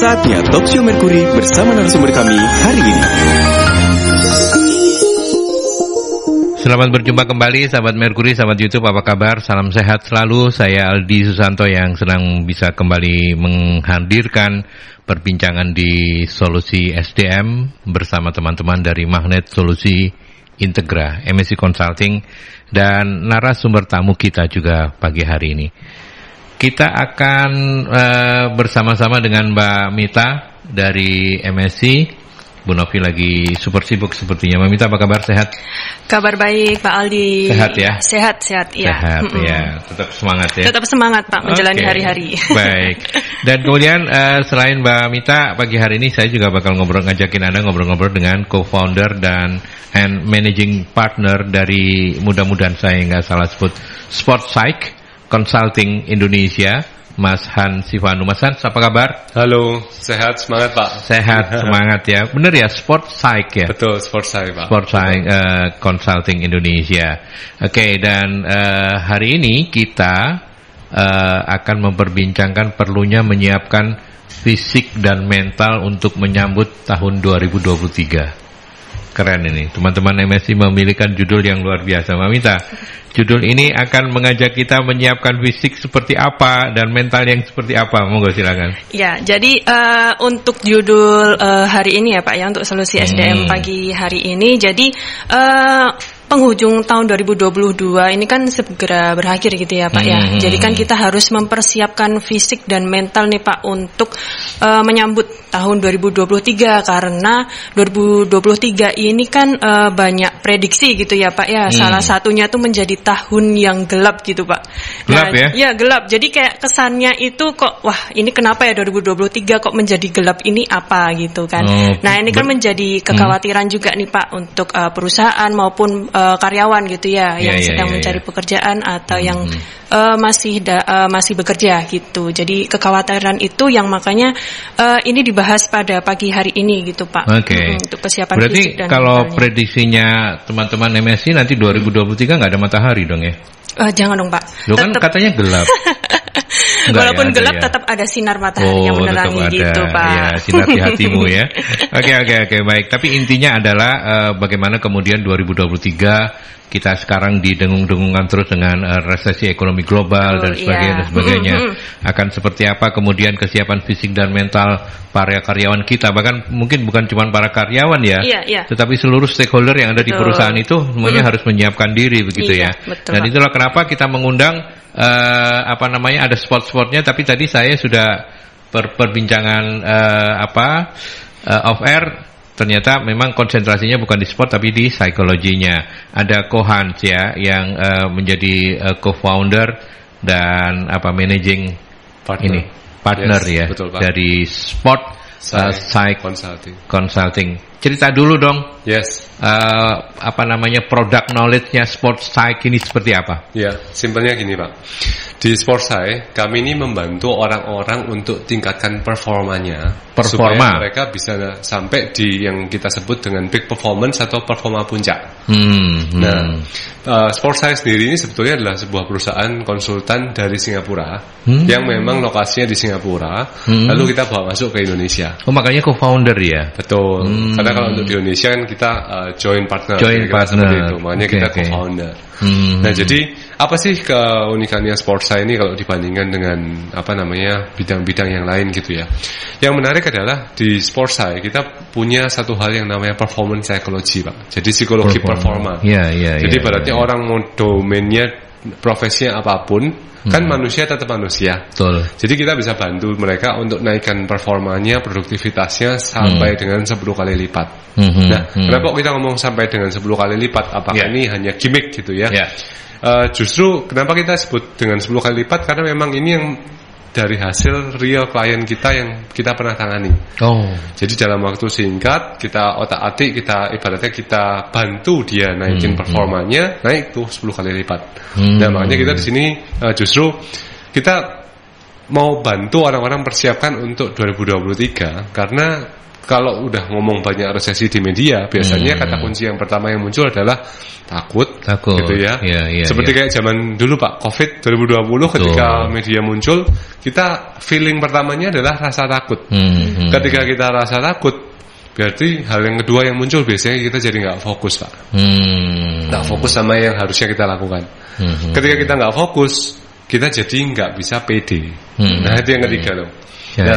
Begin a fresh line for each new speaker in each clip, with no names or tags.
Saatnya Talkshow Merkuri bersama narasumber kami hari ini.
Selamat berjumpa kembali sahabat Merkuri, sahabat YouTube, apa kabar? Salam sehat selalu. Saya Aldi Susanto yang senang bisa kembali menghadirkan perbincangan di Solusi SDM bersama teman-teman dari Magnet Solusi Integra, MSI Consulting, dan narasumber tamu kita juga pagi hari ini. Kita akan bersama-sama dengan Mbak Mita dari MSI. Bu Novi lagi super sibuk sepertinya. Mbak Mita, apa kabar? Sehat?
Kabar baik, Pak Aldi.
Sehat ya?
Sehat, ya.
Sehat, ya. Tetap semangat ya?
Tetap semangat, Pak, menjalani hari-hari.
Baik. Dan kemudian selain Mbak Mita, pagi hari ini saya juga bakal ngajakin Anda ngobrol-ngobrol dengan co-founder and managing partner dari, mudah-mudahan saya nggak salah sebut, Sport Psych Consulting Indonesia, Mas Han Sivanu. Mas Han, apa kabar?
Halo, sehat, semangat Pak.
Sehat, semangat ya. Bener ya, Sport Psych ya?
Betul, Sport Psych Pak.
Sport Psych Consulting Indonesia. Oke, dan hari ini kita akan memperbincangkan perlunya menyiapkan fisik dan mental untuk menyambut tahun 2023. Keren ini, teman-teman MSI memilihkan judul yang luar biasa. Mbak Mita, judul ini akan mengajak kita menyiapkan fisik seperti apa dan mental yang seperti apa. Monggo silakan.
Ya, jadi untuk judul hari ini ya Pak ya, untuk Solusi SDM pagi hari ini, jadi penghujung tahun 2022 ini kan segera berakhir gitu ya Pak ya. Jadi kan kita harus mempersiapkan fisik dan mental nih Pak untuk menyambut tahun 2023, karena 2023 ini kan banyak prediksi gitu ya Pak ya. Salah satunya tuh menjadi tahun yang gelap gitu Pak.
Gelap ya?
Ya gelap. Jadi kayak kesannya itu kok, wah ini kenapa ya 2023 kok menjadi gelap, ini apa gitu kan. Nah ini kan menjadi kekhawatiran juga nih Pak untuk perusahaan maupun karyawan gitu ya, yang sedang mencari pekerjaan atau yang masih bekerja gitu. Jadi kekhawatiran itu yang makanya ini dibahas pada pagi hari ini gitu Pak.
Oke.
Untuk persiapan
berarti
fisik dan
kalau
mentalnya.
Prediksinya teman-teman MSI nanti 2023 nggak ada matahari dong ya?
Jangan dong Pak.
Lo kan katanya gelap.
Walaupun
ya,
gelap
ya.
tetap ada sinar matahari yang menerangi gitu Pak.
Ya, sinar di hatimu ya. Oke, baik. Tapi intinya adalah bagaimana kemudian 2023 kita sekarang didengung-dengungan terus dengan resesi ekonomi global dan sebagainya. Akan seperti apa kemudian kesiapan fisik dan mental para karyawan kita, bahkan mungkin bukan cuma para karyawan ya, tetapi seluruh stakeholder yang ada di perusahaan itu semuanya harus menyiapkan diri begitu ya.
Betul,
dan itulah kenapa kita mengundang ada sport-sportnya, tapi tadi saya sudah perbincangan off air. Ternyata memang konsentrasinya bukan di sport tapi di psikologinya. Ada Ko Hans ya yang menjadi co-founder dan managing partner ya,
betul,
dari Sport Psych Consulting. Cerita dulu dong.
Yes.
Product knowledge-nya Sport Psych ini seperti apa?
Ya, simpelnya gini Pak. Di Sport Psych, kami ini membantu orang-orang untuk tingkatkan performanya supaya mereka bisa sampai di yang kita sebut dengan peak performance atau performa puncak. Nah, Sport Psych sendiri ini sebetulnya adalah sebuah perusahaan konsultan dari Singapura yang memang lokasinya di Singapura, lalu kita bawa masuk ke Indonesia.
Oh, makanya co-founder ya?
Betul. Karena kalau untuk di Indonesia kan kita joint partner. Itu. Makanya kita co-founder. Nah, jadi apa sih keunikannya Sport Psych ini kalau dibandingkan dengan bidang-bidang yang lain gitu ya? Yang menarik adalah di Sport Psych kita punya satu hal yang namanya performance psychology Pak. Jadi psikologi performa. Jadi berarti orang mau domainnya profesinya apapun, kan manusia tetap manusia.
Betul.
Jadi kita bisa bantu mereka untuk naikkan performanya, produktivitasnya sampai dengan 10 kali lipat. Nah, kenapa kita ngomong sampai dengan 10 kali lipat? Apakah ini hanya gimmick gitu ya? Justru kenapa kita sebut dengan 10 kali lipat? Karena memang ini yang dari hasil real klien kita yang kita pernah tangani. Jadi dalam waktu singkat kita otak-atik, ibaratnya kita bantu dia naikin performanya, naik tuh 10 kali lipat. Nah, makanya kita di sini justru kita mau bantu orang-orang persiapkan untuk 2023 karena kalau udah ngomong banyak resesi di media, biasanya kata kunci yang pertama yang muncul adalah takut gitu ya. Seperti kayak zaman dulu Pak, COVID 2020 ketika media muncul, kita feeling pertamanya adalah rasa takut. Ketika kita rasa takut, berarti hal yang kedua yang muncul biasanya kita jadi nggak fokus Pak. Nggak fokus sama yang harusnya kita lakukan. Ketika kita nggak fokus, kita jadi nggak bisa pede. Nah itu yang ketiga loh.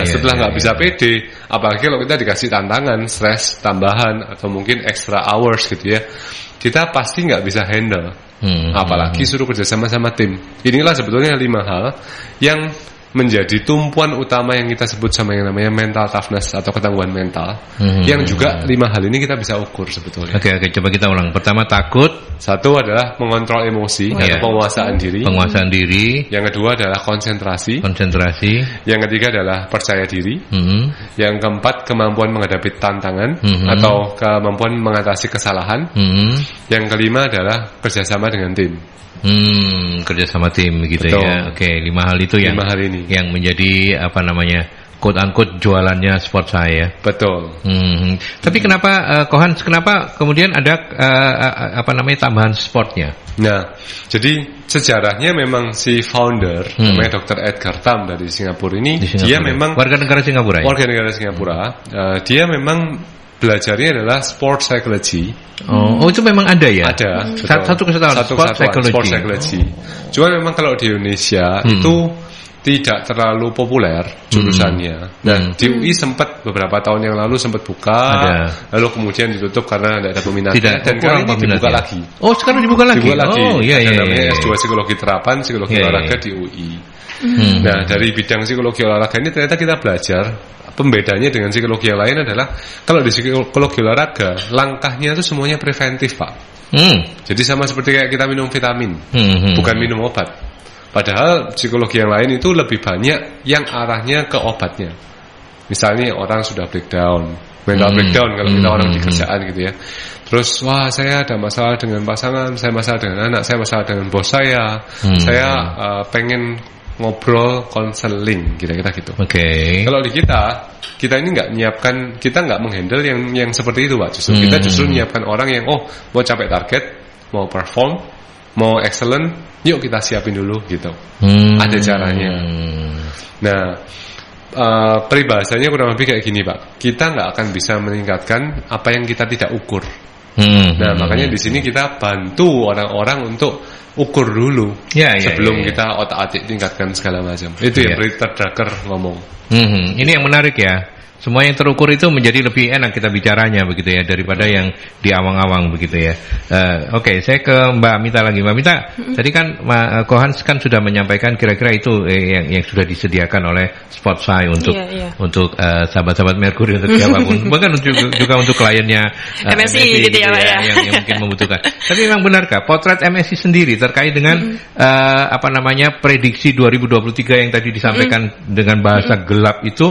Setelah nggak bisa pede, apalagi kalau kita dikasih tantangan, stres tambahan atau mungkin extra hours gitu ya, kita pasti nggak bisa handle. Apalagi suruh kerja sama tim. Inilah sebetulnya 5 hal yang menjadi tumpuan utama yang kita sebut sama yang namanya mental toughness atau ketangguhan mental. Yang juga 5 hal ini kita bisa ukur sebetulnya.
Oke, coba kita ulang. Pertama takut.
Satu adalah mengontrol emosi atau penguasaan diri.
Penguasaan diri.
Yang kedua adalah konsentrasi. Yang ketiga adalah percaya diri. Yang keempat kemampuan menghadapi tantangan atau kemampuan mengatasi kesalahan. Yang kelima adalah kerjasama dengan tim.
Kerjasama tim gitu. Betul. Ya. Oke, 5 hal itu yang menjadi apa namanya quote unquote jualannya sport saya.
Betul.
Tapi kenapa Kohan? Kenapa kemudian ada tambahan sportnya?
Nah, jadi sejarahnya memang si founder namanya Dr. Edgar Tam dari Singapura ini, dia memang
warga negara Singapura. Ya?
Warga negara Singapura. Dia memang belajarnya adalah sport psychology.
Oh, itu memang ada ya?
Ada.
Satu kesatuan sport psychology.
Cuma memang kalau di Indonesia itu tidak terlalu populer jurusannya. Nah, di UI sempat beberapa tahun yang lalu sempat buka, lalu kemudian ditutup karena tidak ada peminatnya. Dan kali ini dibuka lagi.
Oh, sekarang dibuka lagi. Oh, iya.
Namanya S2 Psikologi Terapan, Psikologi Olahraga di UI. Nah, dari bidang psikologi olahraga ini ternyata kita belajar pembedanya dengan psikologi yang lain adalah kalau di psikologi olahraga langkahnya itu semuanya preventif Pak. Jadi sama seperti kayak kita minum vitamin, bukan minum obat. Padahal psikologi yang lain itu lebih banyak yang arahnya ke obatnya. Misalnya orang sudah breakdown, mental breakdown kalau kita orang di kerjaan gitu ya. Terus wah saya ada masalah dengan pasangan, saya masalah dengan anak, saya masalah dengan bos saya pengen ngobrol konseling kira-kira gitu. Kalau di kita ini nggak menyiapkan, kita nggak menghandle yang seperti itu Pak. Justru kita menyiapkan orang yang mau capai target, mau perform, mau excellent, yuk kita siapin dulu gitu. Ada caranya. Nah, peribahasanya kurang lebih kayak gini Pak. Kita nggak akan bisa meningkatkan apa yang kita tidak ukur. Nah, makanya di sini kita bantu orang-orang untuk ukur dulu sebelum kita otak-atik tingkatkan segala macam. Itu yang Peter Drucker ngomong.
Ini yang menarik ya. Semua yang terukur itu menjadi lebih enak kita bicaranya begitu ya daripada yang di awang-awang begitu ya. Oke, saya ke Mbak Mita lagi. Mbak Mita, tadi kan Kohan kan sudah menyampaikan kira-kira itu yang sudah disediakan oleh Sportsai untuk sahabat-sahabat Mercury untuk siapapun, bahkan juga untuk kliennya
MSI gitu ya, Pak ya.
Yang mungkin membutuhkan. Tapi memang benarkah potret MSI sendiri terkait dengan prediksi 2023 yang tadi disampaikan dengan bahasa gelap itu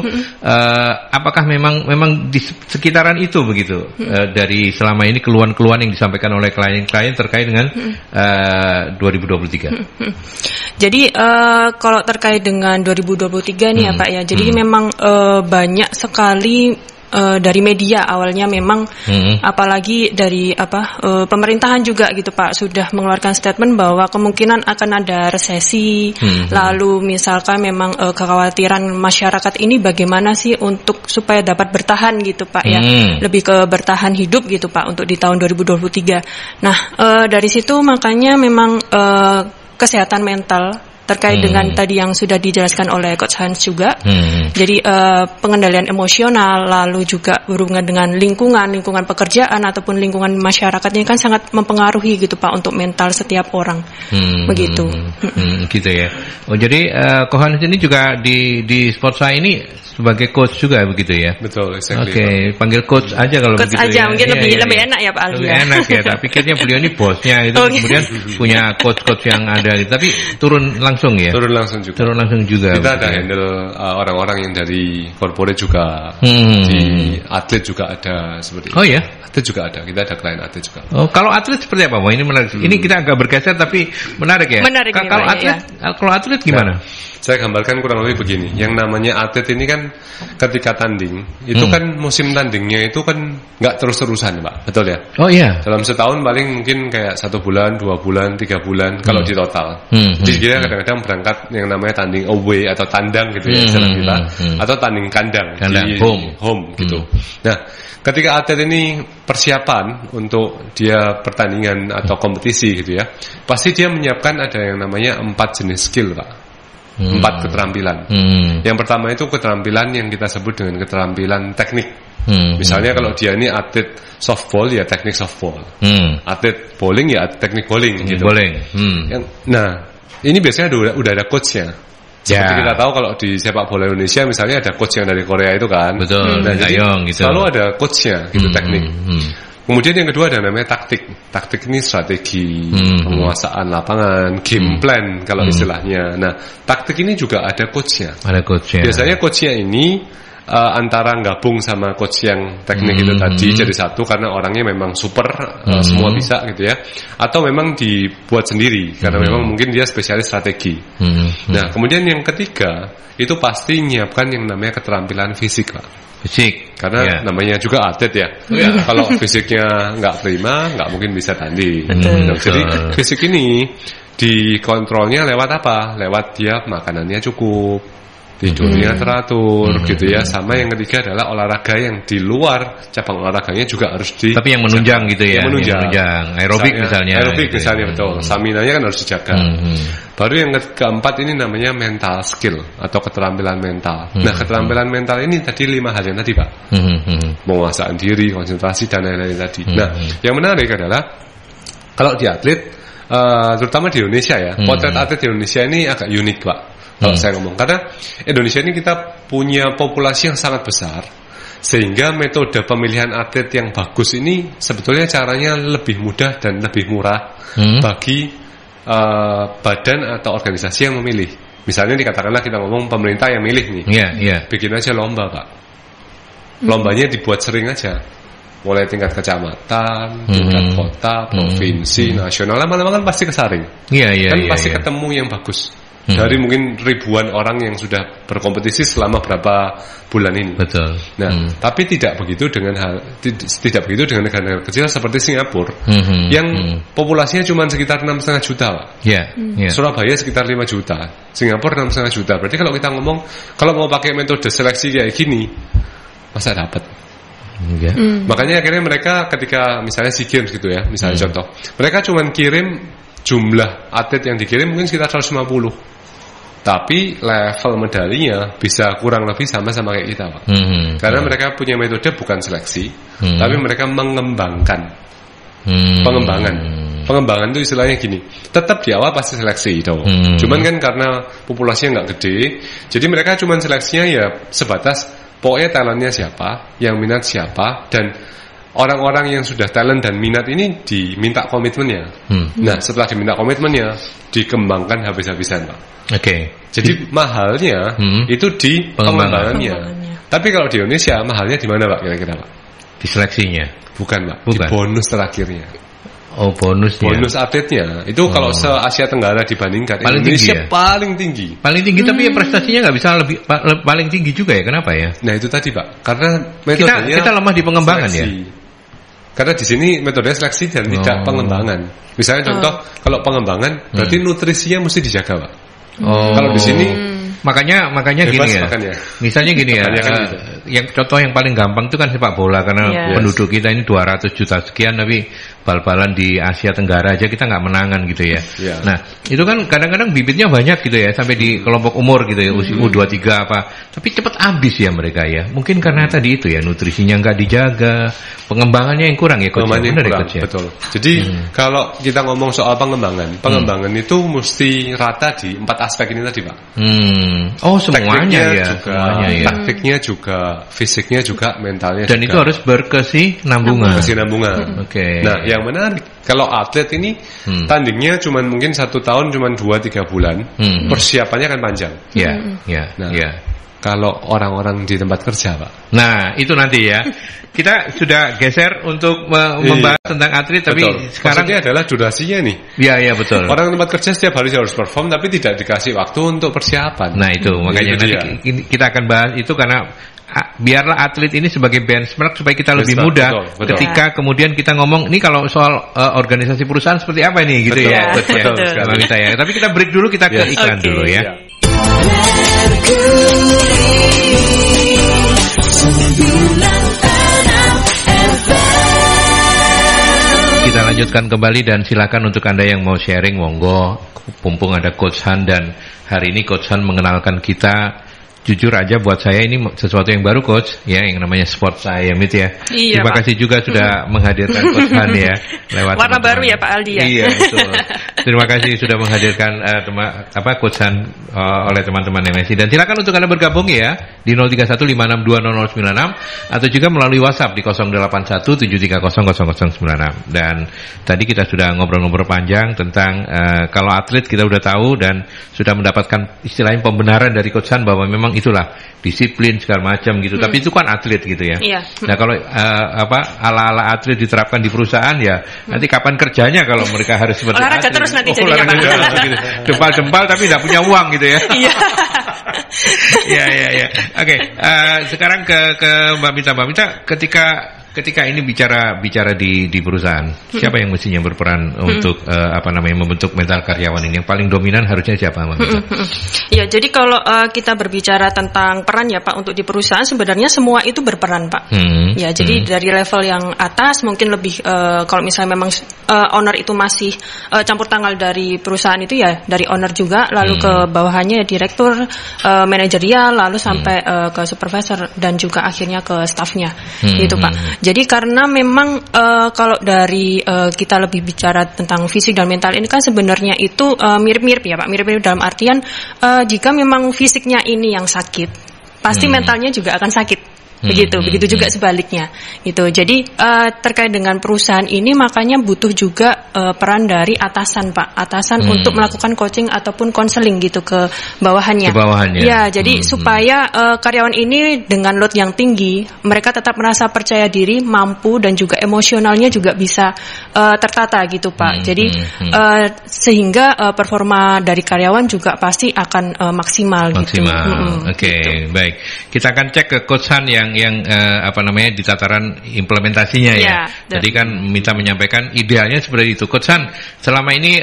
apakah memang di sekitaran itu begitu dari selama ini keluhan-keluhan yang disampaikan oleh klien-klien terkait dengan 2023?
Jadi kalau terkait dengan 2023 nih ya Pak ya, jadi memang banyak sekali dari media awalnya memang apalagi dari pemerintahan juga gitu Pak sudah mengeluarkan statement bahwa kemungkinan akan ada resesi. Lalu misalkan memang kekhawatiran masyarakat ini bagaimana sih untuk supaya dapat bertahan gitu Pak ya, lebih ke bertahan hidup gitu Pak untuk di tahun 2023. Nah dari situ makanya memang kesehatan mental terkait dengan tadi yang sudah dijelaskan oleh Coach Hans juga. Jadi pengendalian emosional, lalu juga berhubungan dengan lingkungan pekerjaan ataupun lingkungan masyarakat ini kan sangat mempengaruhi gitu Pak untuk mental setiap orang. Begitu.
Gitu ya. Oh jadi Coach Hans ini juga di Sportsai ini sebagai coach juga begitu ya.
Betul, exactly.
Oke, panggil coach aja kalau
coach
begitu.
Coach aja mungkin lebih enak ya Pak Aldi.
Lebih enak ya, tapi pikirnya beliau ini bosnya itu kemudian punya coach-coach yang ada gitu. Tapi turun langsung ya?
Turun langsung juga. Kita ada handle orang-orang yang dari corporate juga, di atlet juga ada seperti itu.
Oh ya?
Atlet juga ada, kita ada klien atlet juga.
Oh, kalau atlet seperti apa? Ini menarik. Ini kita agak bergeser tapi menarik ya.
Menarik
Kalau atlet gimana?
Saya gambarkan kurang lebih begini. Yang namanya atlet ini kan ketika tanding, itu kan musim tandingnya itu kan nggak terus-terusan, Pak. Betul ya?
Oh iya.
Dalam setahun paling mungkin kayak 1 bulan, 2 bulan, 3 bulan kalau di total. Jadi dia kadang-kadang berangkat yang namanya tanding away atau tandang gitu ya istilah kita, atau tanding kandang di home gitu. Nah, ketika atlet ini persiapan untuk dia pertandingan atau kompetisi gitu ya, pasti dia menyiapkan ada yang namanya 4 jenis skill, Pak. 4 keterampilan. Yang pertama itu keterampilan yang kita sebut dengan keterampilan teknik. Misalnya kalau dia ini atlet softball ya teknik softball, atlet bowling ya teknik bowling gitu. Nah, ini biasanya udah ada coachnya. Seperti kita tahu kalau di sepak bola Indonesia misalnya ada coach yang dari Korea itu kan.
Betul.
Nah, jadi
gitu.
selalu ada coachnya gitu teknik. Kemudian yang kedua ada namanya taktik. Taktik ini strategi, penguasaan lapangan, game plan kalau istilahnya. Nah, taktik ini juga ada coachnya. Biasanya coachnya ini antara gabung sama coach yang teknik itu tadi jadi satu karena orangnya memang super, semua bisa gitu ya. Atau memang dibuat sendiri karena memang mungkin dia spesialis strategi. Nah, kemudian yang ketiga itu pasti menyiapkan yang namanya keterampilan fisik, Pak. Karena namanya juga atlet ya. Kalau fisiknya nggak prima, nggak mungkin bisa tanding. Jadi fisik ini dikontrolnya lewat apa? Lewat dia makanannya cukup, tidurnya teratur gitu ya. Sama yang ketiga adalah olahraga yang di luar cabang olahraganya juga harus
tapi yang menunjang gitu ya. Yang menunjang. Aerobik misalnya.
Aerobik misalnya betul. Staminanya kan harus dijaga. Baru yang keempat ini namanya mental skill atau keterampilan mental. Nah, keterampilan mental ini tadi 5 hal yang tadi, Pak. Penguasaan diri, konsentrasi dan lain-lain tadi. Nah, yang menarik adalah kalau di atlet, terutama di Indonesia ya, potret atlet di Indonesia ini agak unik, Pak. Kalau saya ngomong, karena Indonesia ini kita punya populasi yang sangat besar, sehingga metode pemilihan atlet yang bagus ini sebetulnya caranya lebih mudah dan lebih murah bagi badan atau organisasi yang memilih. Misalnya dikatakanlah kita ngomong pemerintah yang milih nih, bikin aja lomba, Pak. Lombanya dibuat sering aja, mulai tingkat kecamatan, tingkat kota, provinsi, nasional, lama-lama kan pasti kesaring. Pasti ketemu yang bagus. Dari mungkin ribuan orang yang sudah berkompetisi selama berapa bulan ini.
Betul.
Nah, tapi tidak begitu dengan negara-negara kecil seperti Singapura, yang populasinya cuma sekitar 6,5 juta, Pak. Surabaya sekitar 5 juta, Singapura 6,5 juta. Berarti kalau kita ngomong, kalau mau pakai metode seleksi kayak gini, masa dapat? Makanya akhirnya mereka ketika misalnya SEA Games gitu ya, misalnya contoh, mereka cuma kirim jumlah atlet yang dikirim mungkin sekitar 150. Tapi level medalinya bisa kurang lebih sama-sama kayak kita, Pak. Karena mereka punya metode bukan seleksi, tapi mereka mengembangkan. Pengembangan itu istilahnya gini. Tetap di awal pasti seleksi itu. Cuman kan karena populasinya nggak gede, jadi mereka cuman seleksinya ya sebatas pokoknya talentnya siapa, yang minat siapa, dan orang-orang yang sudah talent dan minat ini diminta komitmennya. Nah, setelah diminta komitmennya, dikembangkan habis-habisan, Pak. Jadi mahalnya itu di pengembangannya. Tapi kalau di Indonesia mahalnya di mana, Pak, kira-kira, Pak?
Di seleksinya.
Bukan, Pak. Di bonus terakhirnya.
Oh, bonusnya.
Bonus atletnya. Itu kalau se-Asia Tenggara dibandingkan
paling
Indonesia
tinggi ya?
paling tinggi.
Paling tinggi, tapi ya prestasinya nggak bisa lebih paling tinggi juga ya. Kenapa ya?
Nah, itu tadi, Pak. Karena metodenya
kita lemah di pengembangan seleksi.
Ya. Karena di sini metode seleksi dan tidak pengembangan. Misalnya contoh, kalau pengembangan berarti nutrisinya mesti dijaga, Pak. Kalau di sini
makanya gini ya.
Makannya.
Misalnya gini ya. Yang contoh yang paling gampang itu kan sepak bola, karena penduduk kita ini 200 juta sekian, tapi bal-balan di Asia Tenggara aja kita nggak menangan gitu ya. Nah, itu kan kadang-kadang bibitnya banyak gitu ya, sampai di kelompok umur gitu ya, usia U23 apa, tapi cepat habis ya mereka ya. Mungkin karena tadi itu ya, nutrisinya nggak dijaga, pengembangannya yang kurang ya,
pengembangannya yang kurang, betul. Jadi kalau kita ngomong soal pengembangan itu mesti rata di 4 aspek ini tadi, Pak.
Oh, semuanya ya.
Taktiknya juga, fisiknya juga, mentalnya
dan juga. Dan itu harus berkesinambungan.
Oke. Nah, yang menarik kalau atlet ini tandingnya cuma mungkin 1 tahun cuma 2-3 bulan, persiapannya kan panjang. Kalau orang-orang di tempat kerja, Pak.
Nah, itu nanti ya. Kita sudah geser untuk membahas tentang atlet, tapi sekarang
maksudnya adalah durasinya nih.
Iya, betul.
Orang tempat kerja setiap hari harus perform, tapi tidak dikasih waktu untuk persiapan.
Nah, itu makanya nanti kita akan bahas itu karena biarlah atlet ini sebagai benchmark supaya kita lebih mudah ketika kemudian kita ngomong ini kalau soal organisasi perusahaan seperti apa nih gitu ya. Betul. Tapi kita break dulu, kita ke iklan dulu ya. Kita lanjutkan kembali dan silakan untuk Anda yang mau sharing, monggo. Mumpung ada Coach Han dan hari ini Coach Han mengenalkan kita. Jujur aja buat saya ini sesuatu yang baru, Coach, ya, yang namanya Sport Science ya.
Iya,
terima kasih juga sudah menghadirkan Coach Han ya lewat
warna baru ya Pak Aldi ya.
Iya, betul. Terima kasih sudah menghadirkan Coach Han oleh teman-teman MSI, dan silakan untuk Anda bergabung ya di 0315620096 atau juga melalui WhatsApp di 0817300096. Dan tadi kita sudah ngobrol-ngobrol panjang tentang kalau atlet kita udah tahu dan sudah mendapatkan istilahnya pembenaran dari Coach Han bahwa memang itulah disiplin segala macam gitu. Tapi itu kan atlet gitu ya.
Iya.
Nah, kalau ala-ala atlet diterapkan di perusahaan ya, nanti kapan kerjanya kalau mereka harus seperti
olahraga
atlet?
Terus nanti jadinya Pak.
Gitu. Jempal-jempal tapi tidak punya uang gitu ya.
Iya.
Ya. Oke, sekarang ke Mbak Mita, ketika ini bicara di perusahaan, siapa yang mestinya berperan untuk membentuk mental karyawan ini? Yang paling dominan harusnya siapa, Mbak Mita?
Ya, jadi kalau kita berbicara tentang peran ya Pak untuk di perusahaan, sebenarnya semua itu berperan Pak. Ya, jadi dari level yang atas mungkin lebih kalau misalnya memang owner itu masih campur tangan dari perusahaan itu ya dari owner juga, lalu ke bawahannya ya direktur, manajerial, lalu sampai ke supervisor dan juga akhirnya ke staffnya gitu Pak. Jadi karena memang kalau dari kita lebih bicara tentang fisik dan mental ini kan sebenarnya itu mirip-mirip ya Pak, mirip-mirip dalam artian jika memang fisiknya ini yang sakit, pasti mentalnya juga akan sakit. Begitu juga sebaliknya gitu. Jadi terkait dengan perusahaan ini makanya butuh juga peran dari atasan Pak, untuk melakukan coaching ataupun konseling gitu ke bawahannya. Ya, jadi supaya karyawan ini dengan load yang tinggi mereka tetap merasa percaya diri, mampu, dan juga emosionalnya juga bisa tertata gitu Pak. Jadi sehingga performa dari karyawan juga pasti akan maksimal. Gitu.
Oke, baik. Kita akan cek ke Coach Han yang di tataran implementasinya ya. Jadi kan minta menyampaikan idealnya seperti itu. Coach Han, selama ini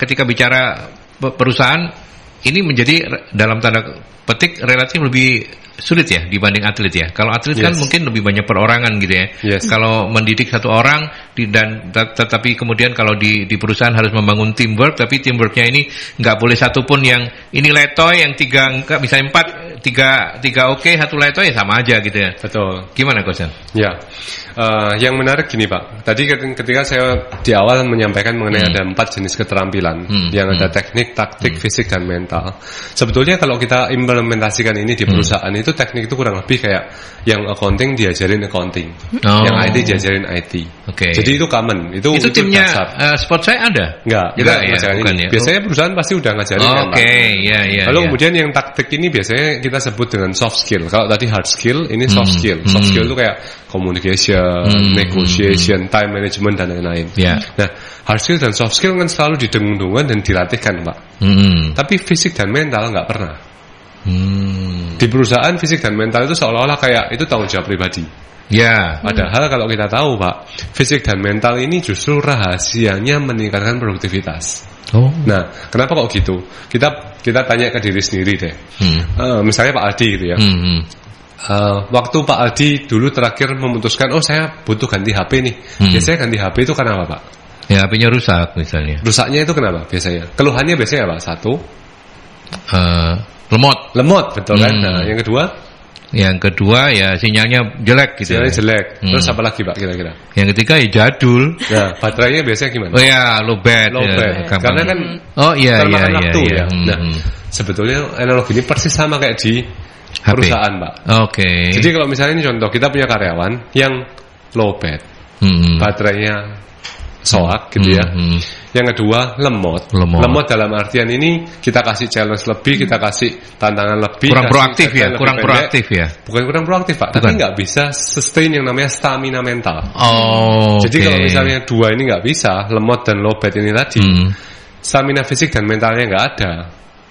ketika bicara perusahaan ini menjadi dalam tanda petik relatif lebih sulit ya dibanding atlet ya. Kalau atlet kan mungkin lebih banyak perorangan gitu ya. Kalau mendidik satu orang tetapi kemudian kalau di perusahaan harus membangun teamwork, tapi teamworknya ini nggak boleh satu pun yang ini letoy, yang tiga enggak, misalnya 4 tiga oke, satu letoy ya sama aja gitu ya.
Betul.
Gimana Coach?
Ya. Yang menarik gini Pak. Tadi ketika saya di awal menyampaikan mengenai ada 4 jenis keterampilan, yang ada teknik, taktik, fisik, dan mental. Sebetulnya kalau kita implementasikan ini di perusahaan itu teknik itu kurang lebih kayak yang accounting diajarin accounting, yang IT diajarin IT. Jadi itu common. Itu
timnya Sport saya ada?
Enggak ya. Biasanya perusahaan pasti udah ngajarin. Lalu kemudian yang taktik ini biasanya kita sebut dengan soft skill. Kalau tadi hard skill, ini soft skill. Soft skill itu kayak communication, negotiation, time management, dan lain-lain. Nah, hard skill dan soft skill kan selalu didengung-dengungkan dan dilatihkan Pak. Tapi fisik dan mental nggak pernah. Di perusahaan fisik dan mental itu seolah-olah kayak itu tanggung jawab pribadi. Padahal kalau kita tahu Pak, fisik dan mental ini justru rahasianya meningkatkan produktivitas. Nah, kenapa kok gitu? Kita tanya ke diri sendiri deh. Misalnya Pak Aldi gitu ya. Waktu Pak Aldi dulu terakhir memutuskan, saya butuh ganti HP nih. Biasanya ganti HP itu karena apa Pak?
Ya, HP-nya rusak misalnya.
Rusaknya itu kenapa biasanya? Keluhannya biasanya apa? Satu, lemot, betul kan? Nah, yang kedua ya sinyalnya jelek gitu. Sinyalnya jelek. Terus apa lagi Pak kira-kira?
Yang ketiga ya jadul.
Nah, baterainya biasanya gimana?
Low bed.
Karena kan termakan waktu ya. Nah, sebetulnya analogi ini persis sama kayak di perusahaan Pak. Jadi kalau misalnya ini contoh, kita punya karyawan yang low bed, baterainya soak gitu ya. Yang kedua lemot dalam artian ini kita kasih challenge lebih, kita kasih tantangan lebih,
kurang proaktif ya,
bukan kurang proaktif Pak, tapi nggak bisa sustain yang namanya stamina mental. Jadi kalau misalnya dua ini nggak bisa, lemot dan low bat ini tadi, stamina fisik dan mentalnya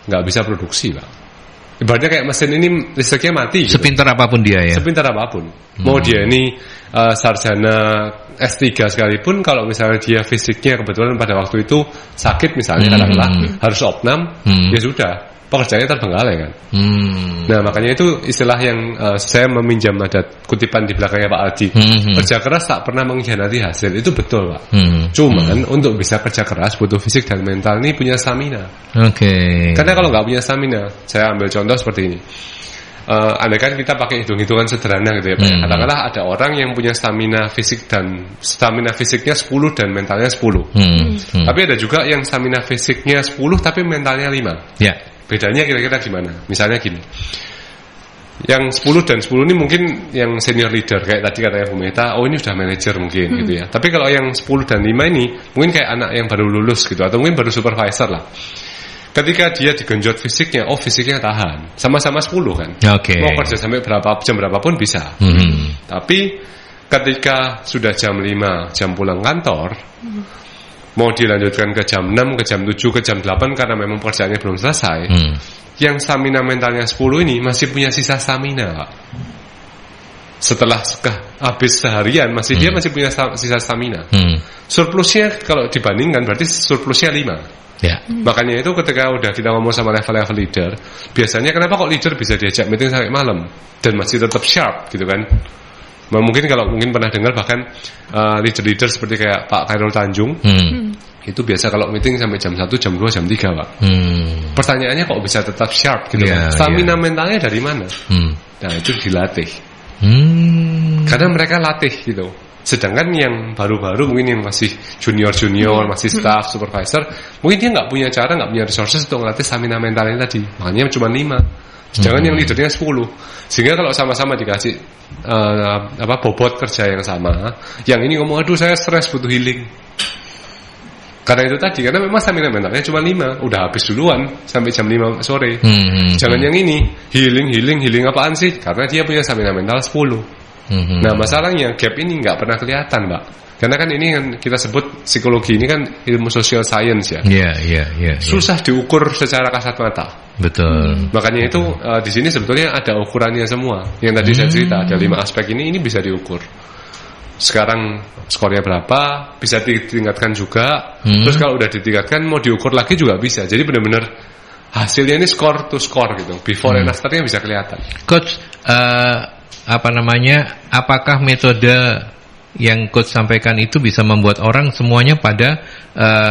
nggak bisa produksi Pak. Ibaratnya kayak mesin ini listriknya mati gitu.
Sepintar apapun dia ya.
Sepintar apapun. Mau dia ini sarjana S3 sekalipun, kalau misalnya dia fisiknya kebetulan pada waktu itu sakit misalnya katakanlah harus opnam, ya sudah, pekerjaannya terbengkalai kan. Nah makanya itu istilah yang saya meminjam ada kutipan di belakangnya Pak Aldi. Kerja keras tak pernah mengkhianati hasil, itu betul Pak. Cuman untuk bisa kerja keras butuh fisik dan mental ini punya stamina. Karena kalau nggak punya stamina, saya ambil contoh seperti ini. Andai kan kita pakai hitung-hitungan sederhana gitu ya Pak. Katakanlah ada orang yang punya stamina fisiknya 10 dan mentalnya 10. Tapi ada juga yang stamina fisiknya 10 tapi mentalnya 5. Bedanya kira-kira gimana? Misalnya gini, yang 10 dan 10 ini mungkin yang senior leader, kayak tadi katanya Bu Meta, ini udah manajer mungkin gitu ya. Tapi kalau yang 10 dan 5 ini mungkin kayak anak yang baru lulus gitu, atau mungkin baru supervisor lah. Ketika dia digenjot fisiknya, fisiknya tahan, sama-sama 10 kan. Mau kerja sampai jam berapapun bisa. Tapi ketika sudah jam 5, jam pulang kantor, mau dilanjutkan ke jam 6, ke jam 7, ke jam 8 karena memang pekerjaannya belum selesai, yang stamina mentalnya 10 ini masih punya sisa stamina Pak. Setelah habis seharian dia masih punya sisa stamina. Surplusnya kalau dibandingkan berarti surplusnya 5. Makanya itu ketika udah kita ngomong sama level-level leader, biasanya kenapa kok leader bisa diajak meeting sampai malam dan masih tetap sharp gitu kan. Mungkin pernah dengar bahkan leader-leader seperti kayak Pak Khairul Tanjung, itu biasa kalau meeting sampai jam 1, jam 2, jam 3 Pak. Pertanyaannya kok bisa tetap sharp gitu kan. Stamina mentalnya dari mana? Nah itu dilatih. Karena mereka latih gitu. Sedangkan yang baru-baru mungkin yang masih junior, masih staff, supervisor, mungkin dia nggak punya cara, nggak punya resources untuk melatih stamina mentalnya tadi. Makanya cuma 5. Sedangkan yang leadernya 10. Sehingga kalau sama-sama dikasih bobot kerja yang sama, yang ini ngomong aduh saya stres butuh healing. Karena itu tadi, karena memang stamina mentalnya cuma 5, udah habis duluan sampai jam 5 sore. Jangan yang ini healing apaan sih? Karena dia punya stamina mental 10. Nah masalahnya gap ini nggak pernah kelihatan Mbak, karena kan ini kan kita sebut psikologi ini kan ilmu social science ya. Susah diukur secara kasat mata. Betul. Makanya itu di sini sebetulnya ada ukurannya semua. Yang tadi saya cerita ada 5 aspek ini bisa diukur. Sekarang skornya berapa, bisa ditingkatkan juga. Terus kalau udah ditingkatkan mau diukur lagi juga bisa. Jadi benar-benar hasilnya ini score to score gitu. Before and afternya bisa kelihatan.
Coach, apakah metode yang coach sampaikan itu bisa membuat orang semuanya pada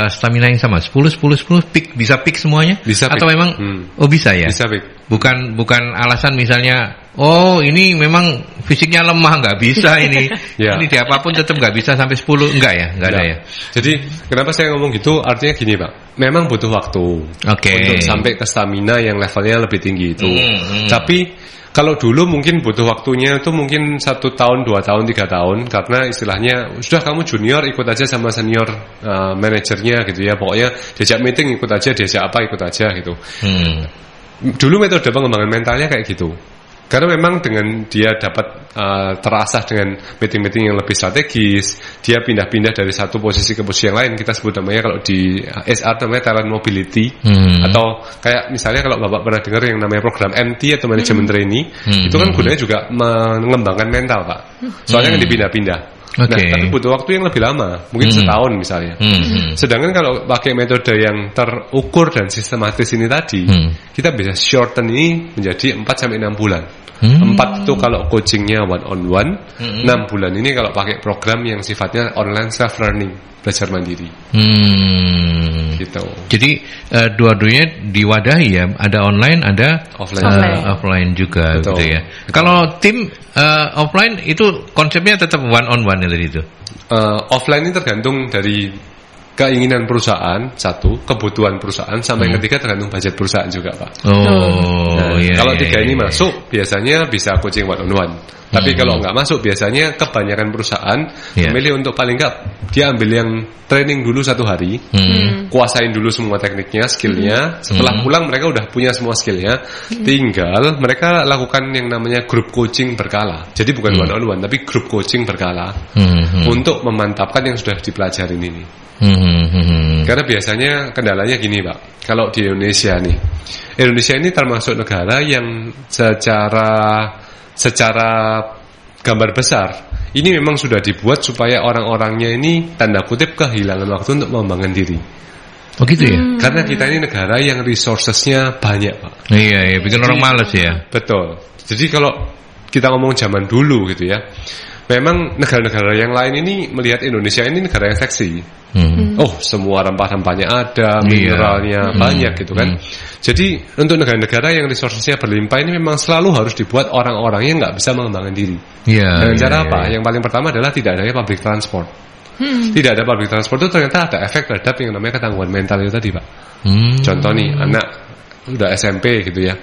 stamina yang sama 10 bisa peak semuanya? Bisa atau peak. Memang bisa ya? Bisa peak. Bukan alasan misalnya ini memang fisiknya lemah nggak bisa ini. Ini di apapun tetap nggak bisa sampai 10, enggak ada ya. Jadi kenapa saya ngomong gitu, artinya gini Pak, memang butuh waktu untuk sampai ke stamina yang levelnya lebih tinggi itu. Tapi kalau dulu mungkin butuh waktunya itu mungkin 1 tahun, 2 tahun, 3 tahun, karena istilahnya sudah kamu junior ikut aja sama senior manajernya gitu ya, pokoknya diajak meeting ikut aja, diajak apa ikut aja gitu. Dulu metode pengembangan mentalnya kayak gitu. Karena memang dengan dia dapat terasah dengan meeting-meeting yang lebih strategis, dia pindah-pindah dari satu posisi ke posisi yang lain. Kita sebut namanya kalau di HR namanya talent mobility, atau kayak misalnya kalau Bapak pernah dengar yang namanya program MT atau management trainee, itu kan gunanya juga mengembangkan mental Pak. Soalnya kan dipindah-pindah. Nah, tapi butuh waktu yang lebih lama, mungkin setahun misalnya. Sedangkan kalau pakai metode yang terukur dan sistematis ini tadi, kita bisa shorten ini menjadi 4-6 bulan. 4 itu kalau coachingnya one on one, 6 bulan ini kalau pakai program yang sifatnya online self learning, belajar mandiri. Gitu. Jadi dua-duanya diwadahi ya, ada online, ada offline juga. Betul. Gitu ya. Betul. Kalau tim offline itu konsepnya tetap one on one ya tadi itu.
Offline ini tergantung dari keinginan perusahaan, satu, kebutuhan perusahaan, sampai yang ketiga tergantung budget perusahaan juga Pak. Kalau 3 ini masuk, biasanya bisa coaching one on one. Tapi kalau nggak masuk, biasanya kebanyakan perusahaan memilih untuk paling nggak dia ambil yang training dulu 1 hari, kuasain dulu semua tekniknya, skillnya. Setelah pulang mereka udah punya semua skillnya, tinggal mereka lakukan yang namanya group coaching berkala. Jadi bukan one-on-one, tapi group coaching berkala untuk memantapkan yang sudah dipelajarin ini. Karena biasanya kendalanya gini Pak, kalau di Indonesia ini termasuk negara yang secara gambar besar ini memang sudah dibuat supaya orang-orangnya ini tanda kutip kehilangan waktu untuk mengembangkan diri.
Oh gitu ya?
Karena kita ini negara yang resourcesnya banyak Pak.
Iya, bikin orang malas ya.
Betul. Jadi kalau kita ngomong zaman dulu gitu ya, memang negara-negara yang lain ini melihat Indonesia ini negara yang seksi. Oh, semua rempah-rempahnya ada, mineralnya banyak gitu kan. Jadi untuk negara-negara yang resourcesnya berlimpah ini memang selalu harus dibuat orang-orangnya nggak bisa mengembangkan diri. Dengan cara apa? Yang paling pertama adalah tidak adanya public transport. Tidak ada public transport itu ternyata ada efek terhadap yang namanya ketangguhan mental itu tadi Pak. Contoh nih, anak udah SMP gitu ya.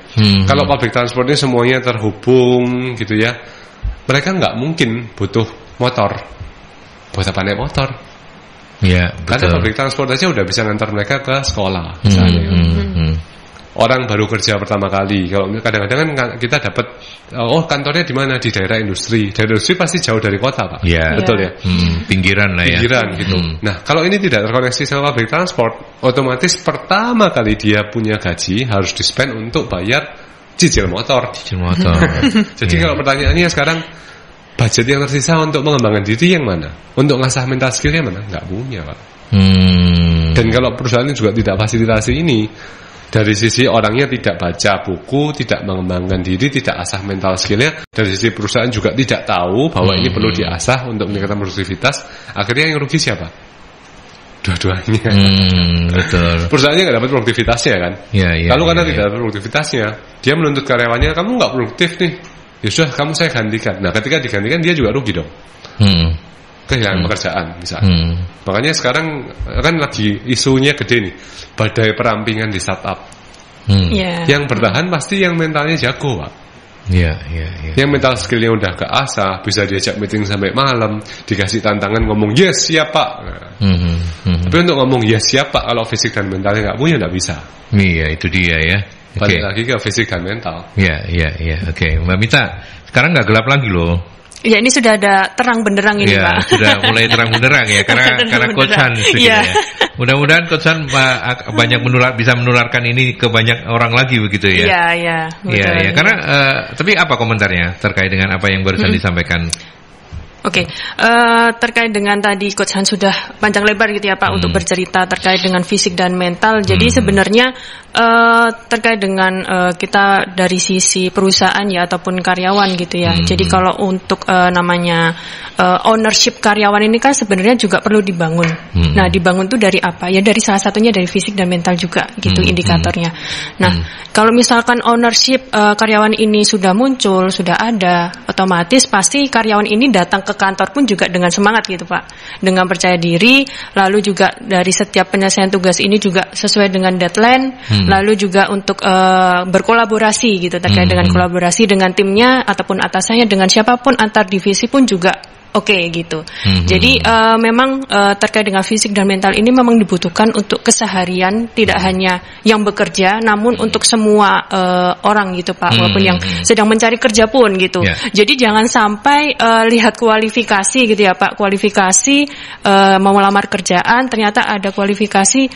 Kalau public transport ini semuanya terhubung gitu ya, mereka nggak mungkin butuh motor. Buat apa naik motor?
Ya,
karena public transport aja udah bisa ngantar mereka ke sekolah misalnya. Orang baru kerja pertama kali, kalau kadang-kadang kan kita dapat kantornya di mana, di daerah industri. Daerah industri pasti jauh dari kota Pak. Betul ya.
Pinggiran lah ya.
Pinggiran gitu. Nah kalau ini tidak terkoneksi sama public transport, otomatis pertama kali dia punya gaji harus di-spend untuk bayar cicil motor. Jadi kalau pertanyaannya sekarang, budget yang tersisa untuk mengembangkan diri yang mana? Untuk ngasah mental skillnya mana? Nggak punya Pak. Dan kalau perusahaan ini juga tidak fasilitasi ini, dari sisi orangnya tidak baca buku, tidak mengembangkan diri, tidak asah mental skillnya, dari sisi perusahaan juga tidak tahu bahwa ini perlu diasah untuk meningkatkan produktivitas, akhirnya yang rugi siapa? Dua-duanya.
Betul.
Perusahaannya nggak dapat produktivitasnya kan? Lalu karena tidak dapat produktivitasnya, dia menuntut karyawannya, kamu nggak produktif nih, ya sudah kamu saya gantikan. Nah ketika digantikan dia juga rugi dong. Kehilangan pekerjaan misalnya. Makanya sekarang kan lagi isunya gede nih, badai perampingan di startup. Yang bertahan pasti yang mentalnya jago Pak. Yang mental skillnya udah keasah, bisa diajak meeting sampai malam, dikasih tantangan ngomong yes siap Pak. Tapi untuk ngomong yes siap Pak, kalau fisik dan mentalnya nggak punya nggak bisa.
Iya itu dia ya.
Balik lagi ke fisik dan mental.
Oke. Mbak Mita, sekarang nggak gelap lagi loh.
Ya ini sudah ada terang benderang ini Pak.
Sudah mulai terang benderang ya karena Coach Han ya. Mudah-mudahan Coach Han banyak bisa menularkan ini ke banyak orang lagi begitu ya. Iya. Karena tapi apa komentarnya terkait dengan apa yang barusan disampaikan?
Oke, terkait dengan tadi Coach Han sudah panjang lebar gitu ya Pak untuk bercerita terkait dengan fisik dan mental. Jadi sebenarnya terkait dengan kita dari sisi perusahaan ya ataupun karyawan gitu ya. Jadi kalau untuk namanya ownership karyawan ini kan sebenarnya juga perlu dibangun. Nah dibangun tuh dari apa? Ya dari salah satunya dari fisik dan mental juga gitu indikatornya. Nah kalau misalkan ownership karyawan ini sudah muncul, sudah ada, otomatis pasti karyawan ini datang ke kantor pun juga dengan semangat gitu Pak, dengan percaya diri, lalu juga dari setiap penyelesaian tugas ini juga sesuai dengan deadline, lalu juga untuk berkolaborasi gitu terkait dengan kolaborasi dengan timnya ataupun atasannya, dengan siapapun antar divisi pun juga oke gitu. Jadi memang terkait dengan fisik dan mental ini memang dibutuhkan untuk keseharian, tidak hanya yang bekerja, namun untuk semua orang gitu Pak, walaupun yang sedang mencari kerja pun gitu. Jadi jangan sampai lihat kualifikasi gitu ya Pak, kualifikasi mau melamar kerjaan ternyata ada kualifikasi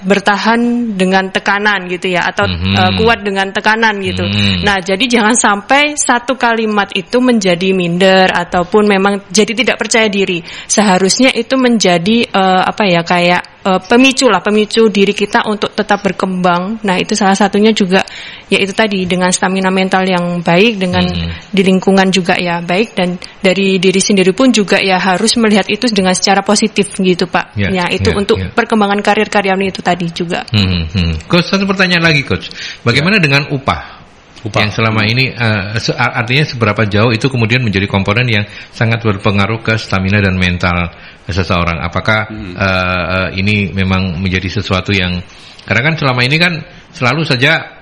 bertahan dengan tekanan gitu ya, atau kuat dengan tekanan gitu. Nah jadi jangan sampai satu kalimat itu menjadi minder ataupun memang jadi tidak percaya diri. Seharusnya itu menjadi pemicu diri kita untuk tetap berkembang. Nah itu salah satunya juga yaitu tadi dengan stamina mental yang baik, dengan di lingkungan juga ya baik, dan dari diri sendiri pun juga ya harus melihat itu dengan secara positif gitu Pak. Untuk perkembangan karir karyawan itu tadi juga.
Coach, satu pertanyaan lagi Coach, bagaimana dengan upah yang selama ini artinya seberapa jauh itu kemudian menjadi komponen yang sangat berpengaruh ke stamina dan mental seseorang? Apakah ini memang menjadi sesuatu yang, karena kan selama ini kan selalu saja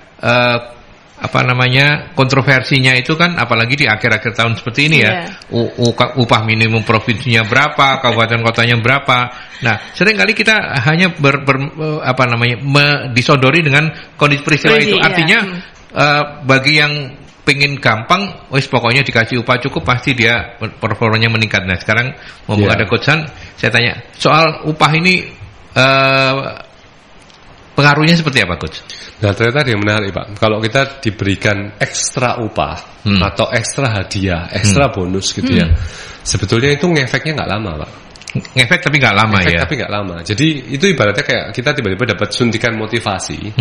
kontroversinya itu kan apalagi di akhir-akhir tahun seperti ini ya. Upah minimum provinsinya berapa, kabupaten kotanya berapa. Nah, seringkali kita hanya disodori dengan kondisi peristiwa itu. Artinya bagi yang pengen gampang, pokoknya dikasih upah cukup pasti dia performanya meningkat. Nah, sekarang ada Coach Han, saya tanya soal upah ini pengaruhnya seperti apa, Coach?
Nah, ternyata yang menarik, Pak. Kalau kita diberikan ekstra upah atau ekstra hadiah, ekstra bonus gitu ya, sebetulnya itu ngefeknya nggak lama, Pak.
Ngefek tapi nggak lama ya.
Tapi nggak lama. Jadi itu ibaratnya kayak kita tiba-tiba dapat suntikan motivasi.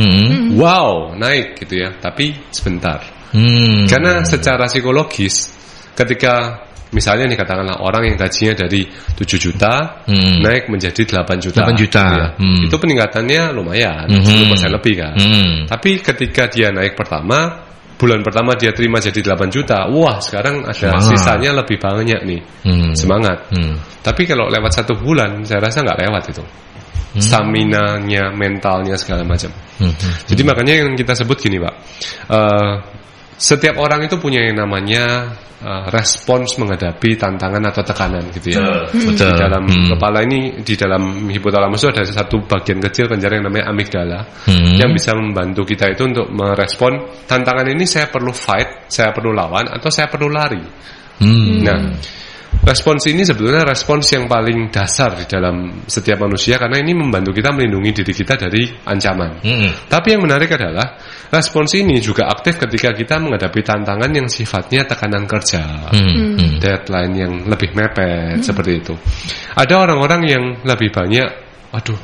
Wow, naik gitu ya. Tapi sebentar. Karena secara psikologis, ketika misalnya nih katakanlah orang yang gajinya dari 7 juta naik menjadi 8 juta.
8 juta.
Ya. Itu peningkatannya lumayan, 10% lebih kan. Tapi ketika dia naik pertama, bulan pertama dia terima jadi 8 juta. Wah, sekarang ada sisanya lebih banyak nih. Semangat. Tapi kalau lewat 1 bulan, saya rasa nggak lewat itu. Stamina-nya, mentalnya segala macam. Jadi makanya yang kita sebut gini, Pak. Setiap orang itu punya yang namanya respons menghadapi tantangan atau tekanan gitu ya. Di dalam kepala ini, di dalam hipotalamus itu ada satu bagian kecil penjara yang namanya amigdala yang bisa membantu kita itu untuk merespon tantangan ini. Saya perlu fight, saya perlu lawan, atau saya perlu lari. Nah, respons ini sebetulnya respons yang paling dasar di dalam setiap manusia, karena ini membantu kita melindungi diri kita dari ancaman. Tapi yang menarik adalah respons ini juga aktif ketika kita menghadapi tantangan yang sifatnya tekanan kerja, deadline yang lebih mepet, seperti itu. Ada orang-orang yang lebih banyak, waduh,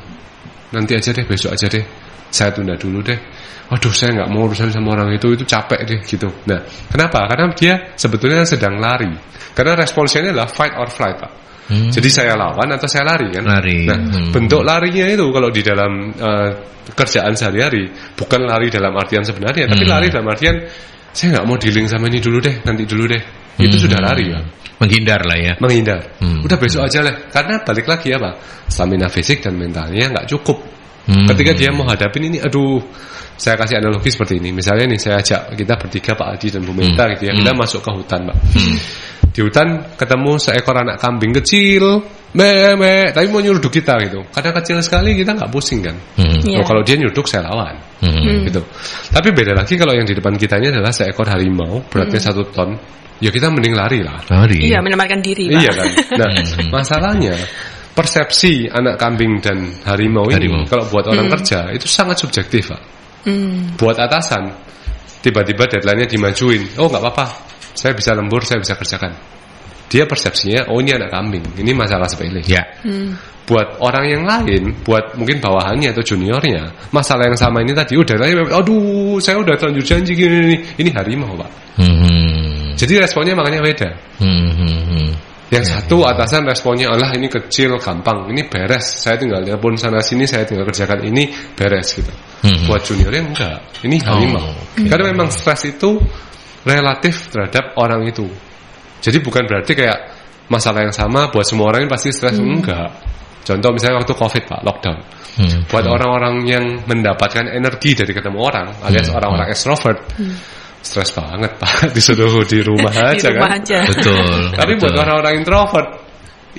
nanti aja deh, besok aja deh, saya tunda dulu deh, waduh saya nggak mau urusan sama orang itu capek deh gitu. Nah, kenapa? Karena dia sebetulnya sedang lari. Karena responsnya adalah fight or flight, Pak. Jadi saya lawan atau saya lari kan. Nah, bentuk larinya itu kalau di dalam kerjaan sehari-hari bukan lari dalam artian sebenarnya, tapi lari dalam artian saya nggak mau dealing sama ini dulu deh, nanti dulu deh. Itu sudah lari, Pak.
Menghindar lah ya.
Menghindar. Udah besok aja lah. Karena balik lagi ya, Pak. Stamina fisik dan mentalnya nggak cukup. Ketika dia mau hadapin ini, aduh, saya kasih analogi seperti ini. Misalnya nih, saya ajak kita bertiga, Pak Aldi dan Bu Menta gitu ya, kita masuk ke hutan, Pak. Di hutan ketemu seekor anak kambing kecil, tapi mau nyuruduk kita gitu. Karena kecil sekali kita nggak pusing kan. Kalau dia nyuruduk saya lawan, gitu. Tapi beda lagi kalau yang di depan kitanya adalah seekor harimau, beratnya 1 ton. Ya kita mending lari lah.
Iya, menyelamatkan diri, Pak.
Iya kan. Nah, masalahnya persepsi anak kambing dan harimau ini kalau buat orang kerja itu sangat subjektif, Pak. Buat atasan tiba-tiba deadline-nya dimajuin, oh nggak apa-apa, saya bisa lembur, saya bisa kerjakan. Dia persepsinya, oh ini anak kambing, ini masalah sepele. Ya. Buat orang yang lain, buat mungkin bawahannya atau juniornya, masalah yang sama ini tadi udah, aduh saya udah terlanjur janji gini, ini harimau, Pak. Jadi responnya makanya beda. Yang satu atasan responnya, Allah ini kecil, gampang, ini beres, saya tinggal telepon sana sini, saya tinggal kerjakan ini, beres gitu. Buat juniornya enggak, ini harimau. Karena memang stres itu relatif terhadap orang itu. Jadi bukan berarti kayak masalah yang sama buat semua orang ini pasti stres, enggak. Contoh misalnya waktu COVID, Pak, lockdown. Buat orang-orang yang mendapatkan energi dari ketemu orang, alias orang-orang extrovert, stres banget, Pak, disuruh di rumah aja kan.
Betul.
Tapi buat orang-orang introvert,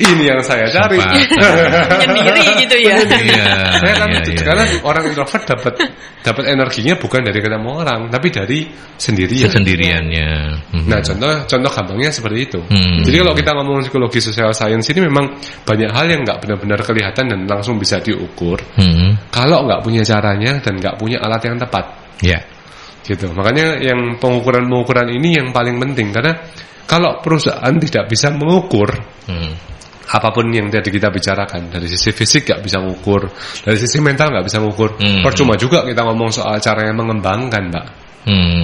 ini yang saya cari.
Menyendiri gitu ya.
Saya kan karena orang introvert dapat energinya bukan dari ketemu orang, tapi dari
sendiriannya.
Nah, contoh gampangnya seperti itu. Jadi kalau kita ngomong psikologi social science ini memang banyak hal yang nggak benar-benar kelihatan dan langsung bisa diukur. Kalau nggak punya caranya dan nggak punya alat yang tepat. Ya. Gitu. Makanya yang pengukuran ini yang paling penting, karena kalau perusahaan tidak bisa mengukur apapun yang tadi kita bicarakan, dari sisi fisik nggak bisa mengukur, dari sisi mental nggak bisa mengukur, percuma juga kita ngomong soal cara yang mengembangkan, Mbak.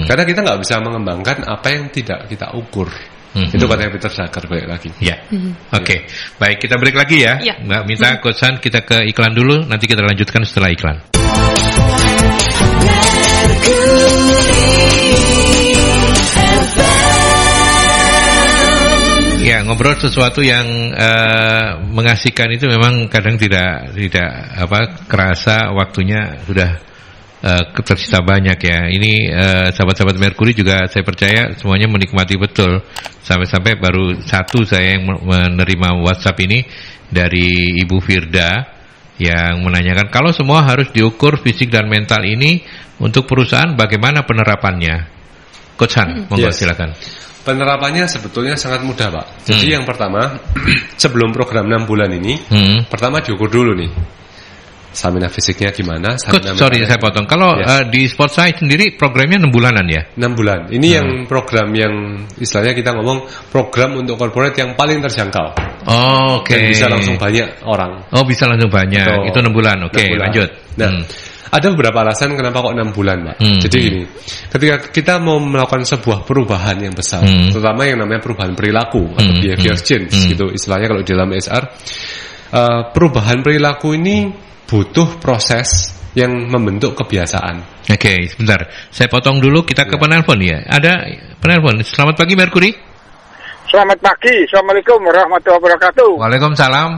Karena kita nggak bisa mengembangkan apa yang tidak kita ukur. Itu kata Peter Drucker, balik lagi.
Ya. Oke. Baik, kita break lagi ya. Mbak minta Coach Han, kita ke iklan dulu, nanti kita lanjutkan setelah iklan. Ya, ngobrol sesuatu yang mengasihkan itu memang kadang tidak kerasa waktunya sudah tersisa banyak ya. Ini sahabat-sahabat Merkuri juga saya percaya semuanya menikmati betul. Sampai-sampai baru satu saya yang menerima WhatsApp ini dari Ibu Firda yang menanyakan kalau semua harus diukur fisik dan mental ini untuk perusahaan bagaimana penerapannya? Coach Han, monggo silakan.
Penerapannya sebetulnya sangat mudah, Pak. Jadi yang pertama, sebelum program 6 bulan ini, pertama diukur dulu nih. Stamina fisiknya gimana?
Coach, sorry saya potong. Kalau di Sport Science sendiri programnya 6 bulanan ya?
6 bulan. Ini yang program yang istilahnya kita ngomong program untuk corporate yang paling terjangkau.
Oh, oke.
Dan bisa langsung banyak orang.
Oh, bisa langsung banyak.
Betul.
Itu 6 bulan. Oke, lanjut.
Nah, ada beberapa alasan kenapa kok 6 bulan, Pak. Jadi gini, ketika kita mau melakukan sebuah perubahan yang besar, terutama yang namanya perubahan perilaku atau behavior change, gitu istilahnya kalau di dalam HR, perubahan perilaku ini butuh proses yang membentuk kebiasaan.
Oke, sebentar. Saya potong dulu, kita ke penelpon ya. Ada penelpon. Selamat pagi Merkuri.
Selamat pagi, Assalamualaikum warahmatullahi wabarakatuh.
Waalaikumsalam.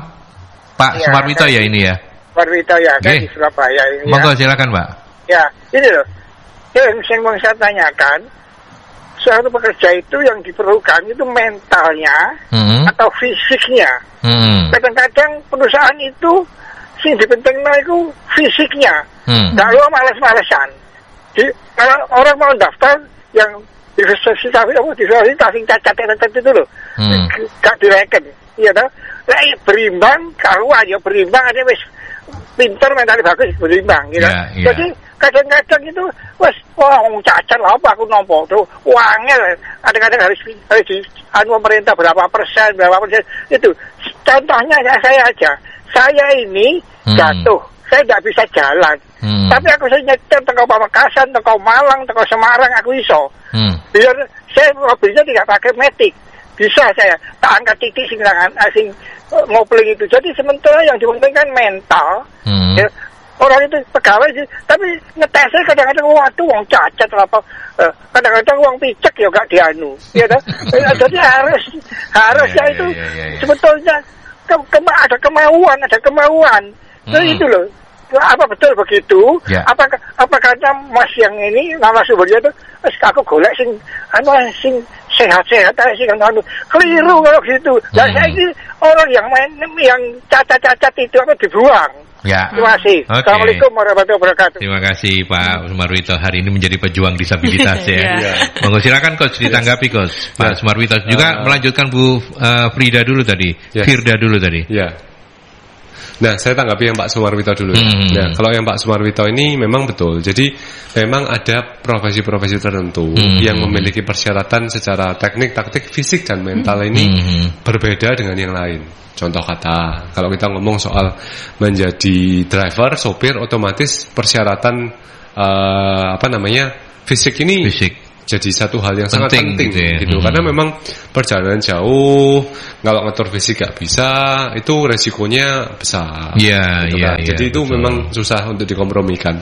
Pak Sumarwito ya ini ya?
Sumarwito ya, kan di Surabaya ini.
Monggo silakan Pak.
Ya, ini loh. Yang mau saya tanyakan, suatu pekerja itu yang diperlukan itu mentalnya atau fisiknya. Kadang-kadang perusahaan itu sing dipentingnya itu fisiknya. Kalau malas-malasan. Kalau orang mau daftar yang divisi cacat itu loh, gak direken, iya toh. Lah berimbang, karuan ya berimbang ada wis pinter mentalnya bagus berimbang, gitu. Jadi kadang-kadang itu wes cacat lah apa aku nompo tuh uangnya kadang-kadang harus di pemerintah berapa persen itu. Contohnya saya aja, saya ini jatuh, saya tidak bisa jalan. Tapi aku saya nyetir tengah Pamekasan, tengah Malang, tengah Semarang aku iso. Biar saya mobilnya tidak pakai metik, bisa saya tak angkat titik sing ngopling itu. Jadi sementara yang dipentingkan mental. Ya, orang itu pegawai sih, tapi ngetesnya kadang-kadang waduh wong cacat apa, kadang-kadang wong picek ya gak dianu, ya toh. Jadi harusnya itu sebetulnya ada kemauan. Jadi itu loh. Apa betul begitu? Apakah Mas yang ini nama sumbernya itu aku golek sing sehat-sehat sing keliru kalau gitu. Dan saya ini orang yang cacat-cacat itu apa dibuang.
Ya.
Terima kasih. Assalamualaikum warahmatullahi wabarakatuh.
Terima kasih Pak Sumarwito, hari ini menjadi pejuang disabilitas ya. Monggo silakan Coach ditanggapi Coach. Pak Sumarwito juga melanjutkan Bu Frida dulu tadi, Firda dulu tadi.
Nah, saya tanggapi yang Pak Sumarwito dulu. Nah, kalau yang Pak Sumarwito ini memang betul. Jadi, memang ada profesi-profesi tertentu yang memiliki persyaratan secara teknik, taktik, fisik, dan mental ini berbeda dengan yang lain. Contoh kata, kalau kita ngomong soal menjadi driver, sopir, otomatis persyaratan fisik ini jadi satu hal yang sangat penting gitu. Karena memang perjalanan jauh, kalau ngatur fisik gak bisa, itu resikonya besar. Jadi itu memang susah untuk dikompromikan.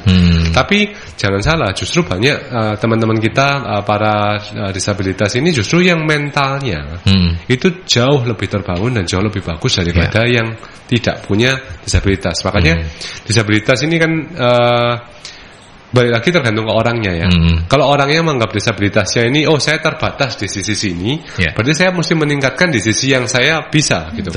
Tapi jangan salah, justru banyak teman-teman kita para disabilitas ini justru yang mentalnya itu jauh lebih terbangun dan jauh lebih bagus daripada yang tidak punya disabilitas. Makanya disabilitas ini kan balik lagi tergantung ke orangnya ya. Kalau orangnya menganggap disabilitasnya ini, saya terbatas di sisi sini, berarti saya mesti meningkatkan di sisi yang saya bisa gitu.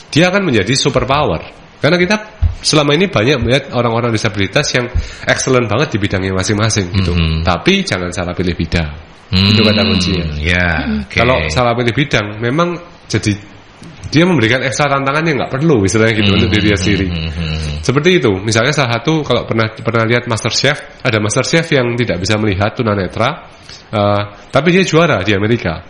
Dia akan menjadi superpower. Karena kita selama ini banyak melihat orang-orang disabilitas yang excellent banget di bidangnya masing-masing gitu. Tapi jangan salah pilih bidang. Itu kata kuncinya. Kalau salah pilih bidang, memang jadi dia memberikan ekstra tantangan yang nggak perlu istilahnya gitu untuk dirinya sendiri. Seperti itu. Misalnya salah satu, kalau pernah lihat MasterChef, ada MasterChef yang tidak bisa melihat tunanetra, tapi dia juara di Amerika.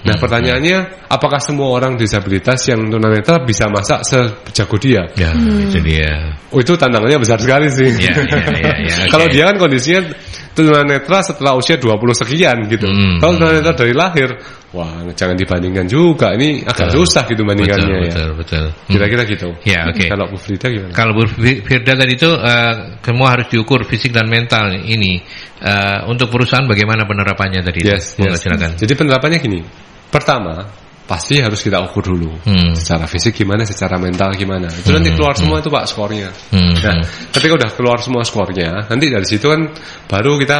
Nah pertanyaannya, apakah semua orang disabilitas yang tunanetra bisa masak sejago dia?
Jadi
itu tantangannya besar sekali sih. Kalau dia kan kondisinya tunanetra setelah usia 20 sekian gitu. Kalau tunanetra dari lahir, wah jangan dibandingkan juga. Ini agak susah gitu bandingannya.
Betul.
Kira-kira gitu.
Kalau
Bu Frida gimana?
Kalau Bu Firda tadi itu semua harus diukur fisik dan mental ini. Untuk perusahaan bagaimana penerapannya tadi? Silakan.
Jadi penerapannya gini. Pertama, pasti harus kita ukur dulu. Secara fisik gimana, secara mental gimana. Itu nanti keluar semua itu Pak skornya. Nah, ketika udah keluar semua skornya, nanti dari situ kan baru kita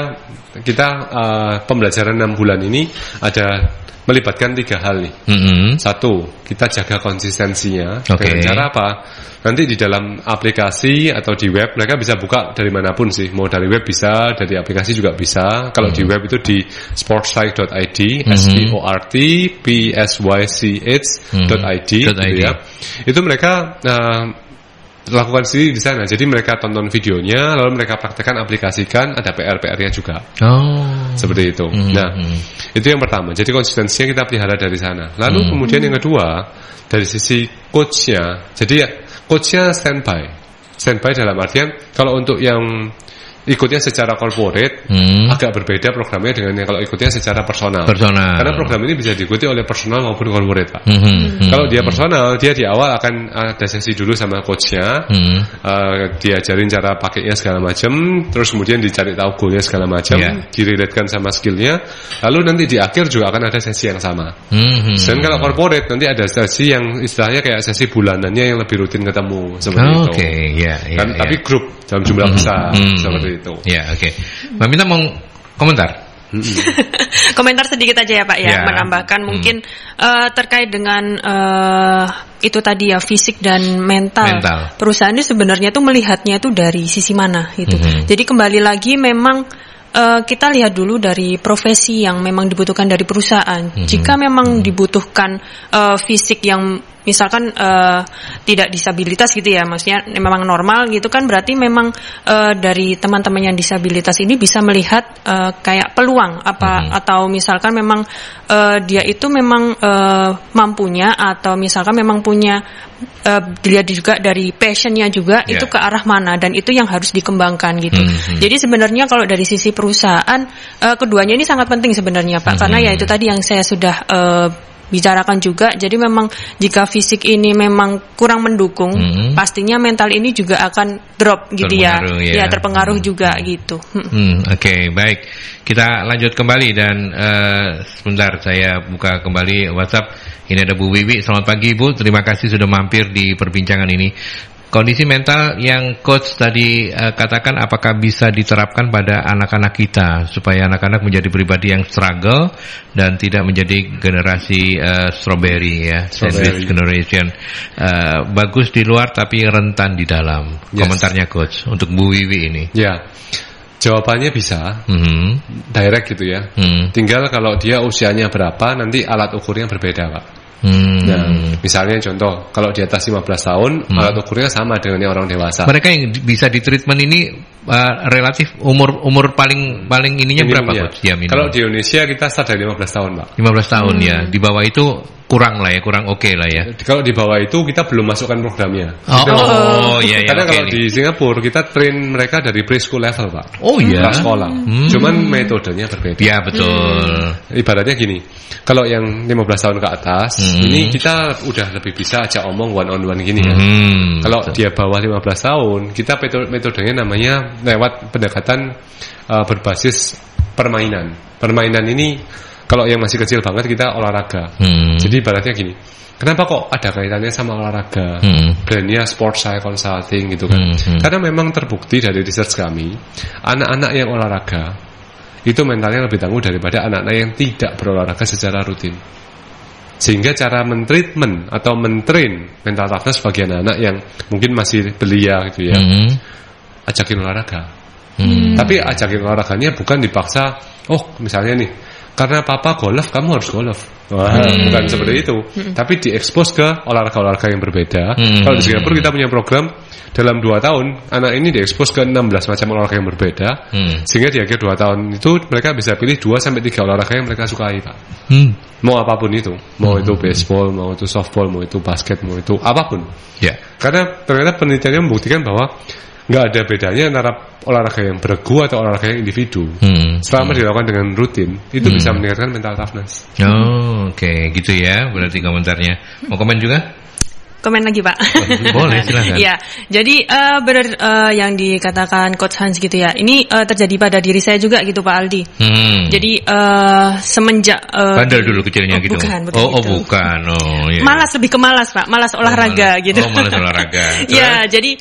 pembelajaran 6 bulan ini ada melibatkan 3 hal nih. Satu, kita jaga konsistensinya. Dengan cara apa? Nanti di dalam aplikasi atau di web mereka bisa buka dari manapun sih. Mau dari web bisa, dari aplikasi juga bisa. Kalau di web itu di sportspsych.id, sportpsych.id gitu ya. Itu mereka lakukan sendiri di sana. Jadi mereka tonton videonya, lalu mereka praktekkan, aplikasikan, ada PR-nya juga. Seperti itu. Nah, itu yang pertama. Jadi konsistensinya kita pelihara dari sana. Lalu kemudian yang kedua, dari sisi coachnya. Jadi coachnya standby dalam artian kalau untuk yang ikutnya secara corporate agak berbeda programnya dengan yang kalau ikutnya secara personal. Karena program ini bisa diikuti oleh personal maupun corporate, Pak. Kalau dia personal, dia di awal akan ada sesi dulu sama coachnya, diajarin cara pakainya segala macam, terus kemudian dicari tahu goalnya segala macam, direlatekan sama skillnya, lalu nanti di akhir juga akan ada sesi yang sama. Dan kalau corporate nanti ada sesi yang istilahnya kayak sesi bulanannya yang lebih rutin ketemu seperti itu. Tapi grup dalam jumlah besar seperti itu.
Ya, oke. Mbak Minta mau komentar?
Komentar sedikit aja ya Pak ya, menambahkan mungkin terkait dengan itu tadi ya, fisik dan mental. Perusahaan ini sebenarnya tuh melihatnya itu dari sisi mana gitu. Jadi kembali lagi memang kita lihat dulu dari profesi yang memang dibutuhkan dari perusahaan. Jika memang dibutuhkan fisik yang misalkan tidak disabilitas gitu ya, maksudnya memang normal gitu kan, berarti memang dari teman-teman yang disabilitas ini bisa melihat kayak peluang apa atau misalkan memang dia itu memang mampunya atau misalkan memang punya dilihat juga dari passionnya juga itu ke arah mana, dan itu yang harus dikembangkan gitu. Jadi sebenarnya kalau dari sisi perusahaan keduanya ini sangat penting sebenarnya Pak, karena ya itu tadi yang saya sudah bicarakan juga. Jadi memang jika fisik ini memang kurang mendukung, pastinya mental ini juga akan drop gitu ya terpengaruh juga gitu.
Oke, baik, kita lanjut kembali dan sebentar saya buka kembali WhatsApp. Ini ada Bu Wiwi. Selamat pagi Bu, terima kasih sudah mampir di perbincangan ini. Kondisi mental yang coach tadi katakan, apakah bisa diterapkan pada anak-anak kita supaya anak-anak menjadi pribadi yang struggle dan tidak menjadi generasi strawberry ya, sandwich generation, bagus di luar tapi rentan di dalam. Komentarnya coach untuk Bu Wiwi ini.
Ya, jawabannya bisa, direct gitu ya. Tinggal kalau dia usianya berapa, nanti alat ukurnya berbeda Pak. Nah, misalnya contoh, kalau di atas 15 tahun, alat ukurnya sama dengan yang orang dewasa.
Mereka yang bisa di treatment ini relatif umur paling ininya berapa Coach? Ya,
kalau di Indonesia kita start dari 15 tahun Pak.
15 tahun ya, di bawah itu kurang lah ya, kurang oke lah ya.
Kalau di bawah itu kita belum masukkan programnya.
Iya.
Karena kalau di Singapura kita train mereka dari preschool level Pak. Sekolah. Cuman metodenya berbeda.
Ya betul.
Ibaratnya gini, kalau yang 15 tahun ke atas, ini kita udah lebih bisa ajak omong one on one gini ya. Kalau dia bawah 15 tahun, kita metodenya namanya lewat pendekatan berbasis permainan. Permainan ini kalau yang masih kecil banget kita olahraga. Jadi ibaratnya gini, kenapa kok ada kaitannya sama olahraga? Brandnya Sport Science Consulting gitu kan. Karena memang terbukti dari research kami, anak-anak yang olahraga itu mentalnya lebih tangguh daripada anak-anak yang tidak berolahraga secara rutin. Sehingga cara mentreatment atau mentrain mental toughness bagi anak-anak yang mungkin masih belia gitu ya, ajakin olahraga. Tapi ajakin olahraganya bukan dipaksa, misalnya nih, karena papa golf, kamu harus golf. Bukan seperti itu. Tapi diekspos ke olahraga-olahraga yang berbeda. Kalau di Singapura kita punya program, dalam 2 tahun, anak ini diekspos ke 16 macam olahraga yang berbeda. Sehingga di akhir 2 tahun itu, mereka bisa pilih 2-3 olahraga yang mereka sukai, Pak. Mau apapun itu. Mau itu baseball, mau itu softball, mau itu basket, mau itu apapun. Karena ternyata penelitiannya membuktikan bahwa nggak ada bedanya antara olahraga yang beregu atau olahraga yang individu. Selama dilakukan dengan rutin, itu bisa meningkatkan mental toughness.
Oke, gitu ya berarti komentarnya. Mau komen juga?
komen lagi Pak?
Boleh, silakan.
Ya, jadi benar yang dikatakan Coach Hans gitu ya. Ini terjadi pada diri saya juga gitu Pak Aldi. Jadi semenjak
bandel dulu kecilnya gitu.
Bukan.
Bukan. Oh, iya.
Malas, lebih ke malas Pak, malas olahraga gitu.
Malas olahraga.
Ya, jadi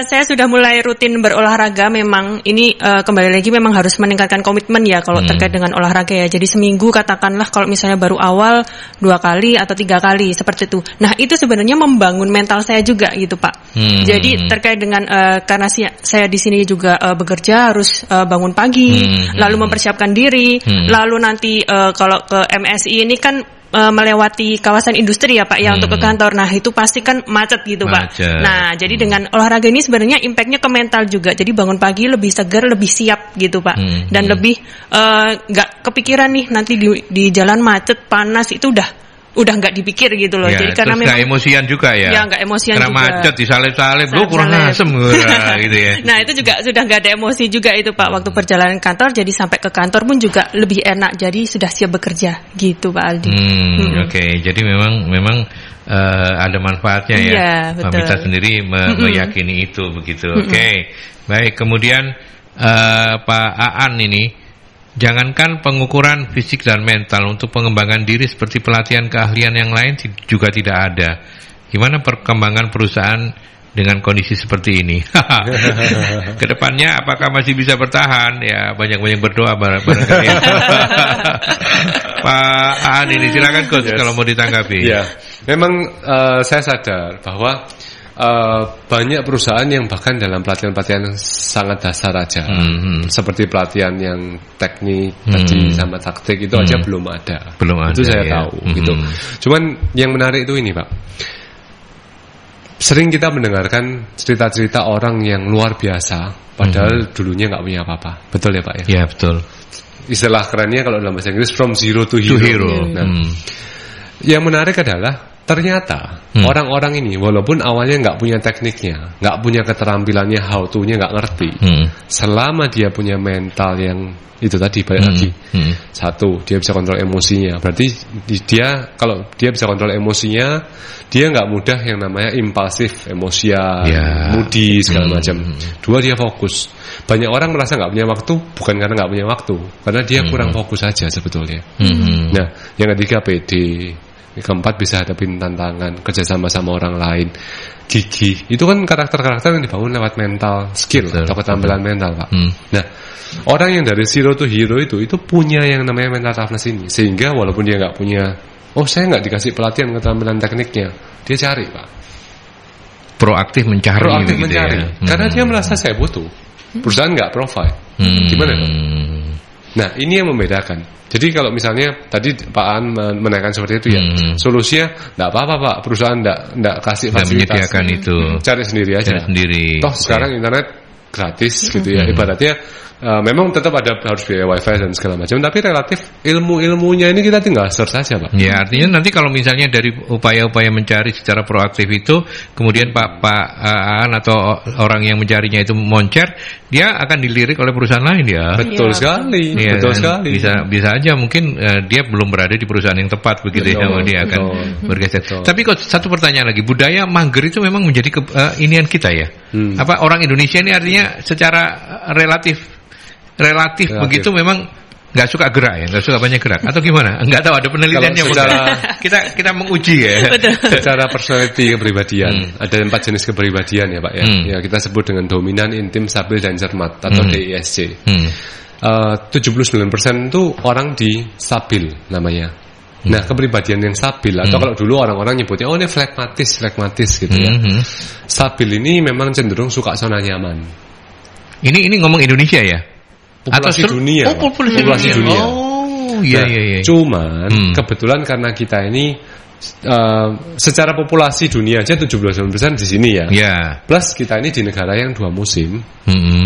saya sudah mulai rutin berolahraga. Memang ini kembali lagi memang harus meningkatkan komitmen ya kalau terkait dengan olahraga ya. Jadi seminggu katakanlah kalau misalnya baru awal 2 kali atau 3 kali seperti itu. Nah itu sebenarnya membangun mental saya juga gitu Pak. Jadi terkait dengan karena saya di sini juga bekerja harus bangun pagi, lalu mempersiapkan diri, lalu nanti kalau ke MSI ini kan melewati kawasan industri ya Pak ya untuk ke kantor. Nah itu pasti kan macet gitu Pak. Nah jadi dengan olahraga ini sebenarnya impactnya ke mental juga. Jadi bangun pagi lebih segar, lebih siap gitu Pak. Dan lebih nggak kepikiran nih nanti di jalan macet panas itu udah nggak dipikir gitu loh.
Ya,
jadi karena
memang nggak emosian juga ya.
Ya nggak emosian
karena
juga.
Karena macet disalip-salip, lu kurang asem gitu ya.
Nah itu juga sudah nggak ada emosi juga itu Pak waktu perjalanan kantor. Jadi sampai ke kantor pun juga lebih enak. Jadi sudah siap bekerja gitu Pak Aldi.
Oke. Jadi memang ada manfaatnya ya.
Iya, betul.
Pak Mita sendiri meyakini itu begitu. Oke. Baik. Kemudian Pak Aan ini. Jangankan pengukuran fisik dan mental, untuk pengembangan diri seperti pelatihan keahlian yang lain juga tidak ada. Gimana perkembangan perusahaan dengan kondisi seperti ini? Kedepannya apakah masih bisa bertahan? Ya banyak-banyak berdoa barangkali. Pak Aan ini silakan Coach kalau mau ditanggapi.
Ya, memang saya sadar bahwa banyak perusahaan yang bahkan dalam pelatihan-pelatihan sangat dasar aja, seperti pelatihan yang teknik tadi sama taktik itu aja belum ada. Itu saya tahu gitu. Cuman yang menarik itu ini Pak, sering kita mendengarkan cerita-cerita orang yang luar biasa padahal dulunya nggak punya apa-apa. Betul ya Pak ya?
Iya betul.
Istilah kerennya kalau dalam bahasa Inggris from zero to hero. Nah, yang menarik adalah ternyata orang-orang ini walaupun awalnya nggak punya tekniknya, nggak punya keterampilannya, how to-nya nggak ngerti, selama dia punya mental yang itu tadi balik lagi, satu dia bisa kontrol emosinya. Berarti dia kalau dia bisa kontrol emosinya, dia nggak mudah yang namanya impulsif, emosian, moody segala macam. Dua, dia fokus. Banyak orang merasa nggak punya waktu bukan karena nggak punya waktu, karena dia kurang fokus aja sebetulnya. Nah, yang ketiga pede. Yang keempat bisa hadapin tantangan, kerja sama orang lain, gigih. Itu kan karakter-karakter yang dibangun lewat mental skill atau keterampilan mental Pak. Nah, orang yang dari zero to hero itu punya yang namanya mental toughness ini. Sehingga walaupun dia nggak punya, saya nggak dikasih pelatihan keterampilan tekniknya, dia cari Pak.
Proaktif mencari.
Ya. Karena dia merasa saya butuh, perusahaan nggak provide. Gimana Pak? Nah, ini yang membedakan. Jadi kalau misalnya tadi Pak An menaikkan seperti itu ya, solusinya enggak apa-apa Pak, perusahaan enggak kasih fasilitas,
menyediakan itu.
Cari sendiri aja. Toh sekarang internet gratis gitu ya. Ibaratnya memang tetap harus biaya wifi dan segala macam, tapi relatif ilmunya ini kita tinggal search saja Pak.
Ya, artinya nanti kalau misalnya dari upaya-upaya mencari secara proaktif itu, kemudian Pak Aan atau orang yang mencarinya itu moncer, dia akan dilirik oleh perusahaan lain ya.
Betul sekali.
Ya,
betul sekali.
Bisa aja mungkin dia belum berada di perusahaan yang tepat begitu ya, dia akan bergeser. Tapi kok satu pertanyaan lagi, budaya mager itu memang menjadi inian kita ya. Apa orang Indonesia ini artinya secara relatif begitu memang nggak suka gerak ya, nggak suka banyak gerak atau gimana? Nggak tahu, ada penelitiannya. Kita menguji ya.
Secara personality kepribadian ada 4 jenis kepribadian ya Pak ya. Ya kita sebut dengan dominan, intim, stabil, dan cermat atau DISC. 79% itu orang di stabil namanya. Nah, kepribadian yang stabil atau kalau dulu orang-orang nyebutnya ini flekmatis gitu ya. Stabil ini memang cenderung suka zona nyaman.
Ini ngomong Indonesia ya?
Populasi dunia. Populasi dunia.
Oh, iya.
Cuman kebetulan karena kita ini secara populasi dunia aja 79% di sini ya. Plus kita ini di negara yang 2 musim.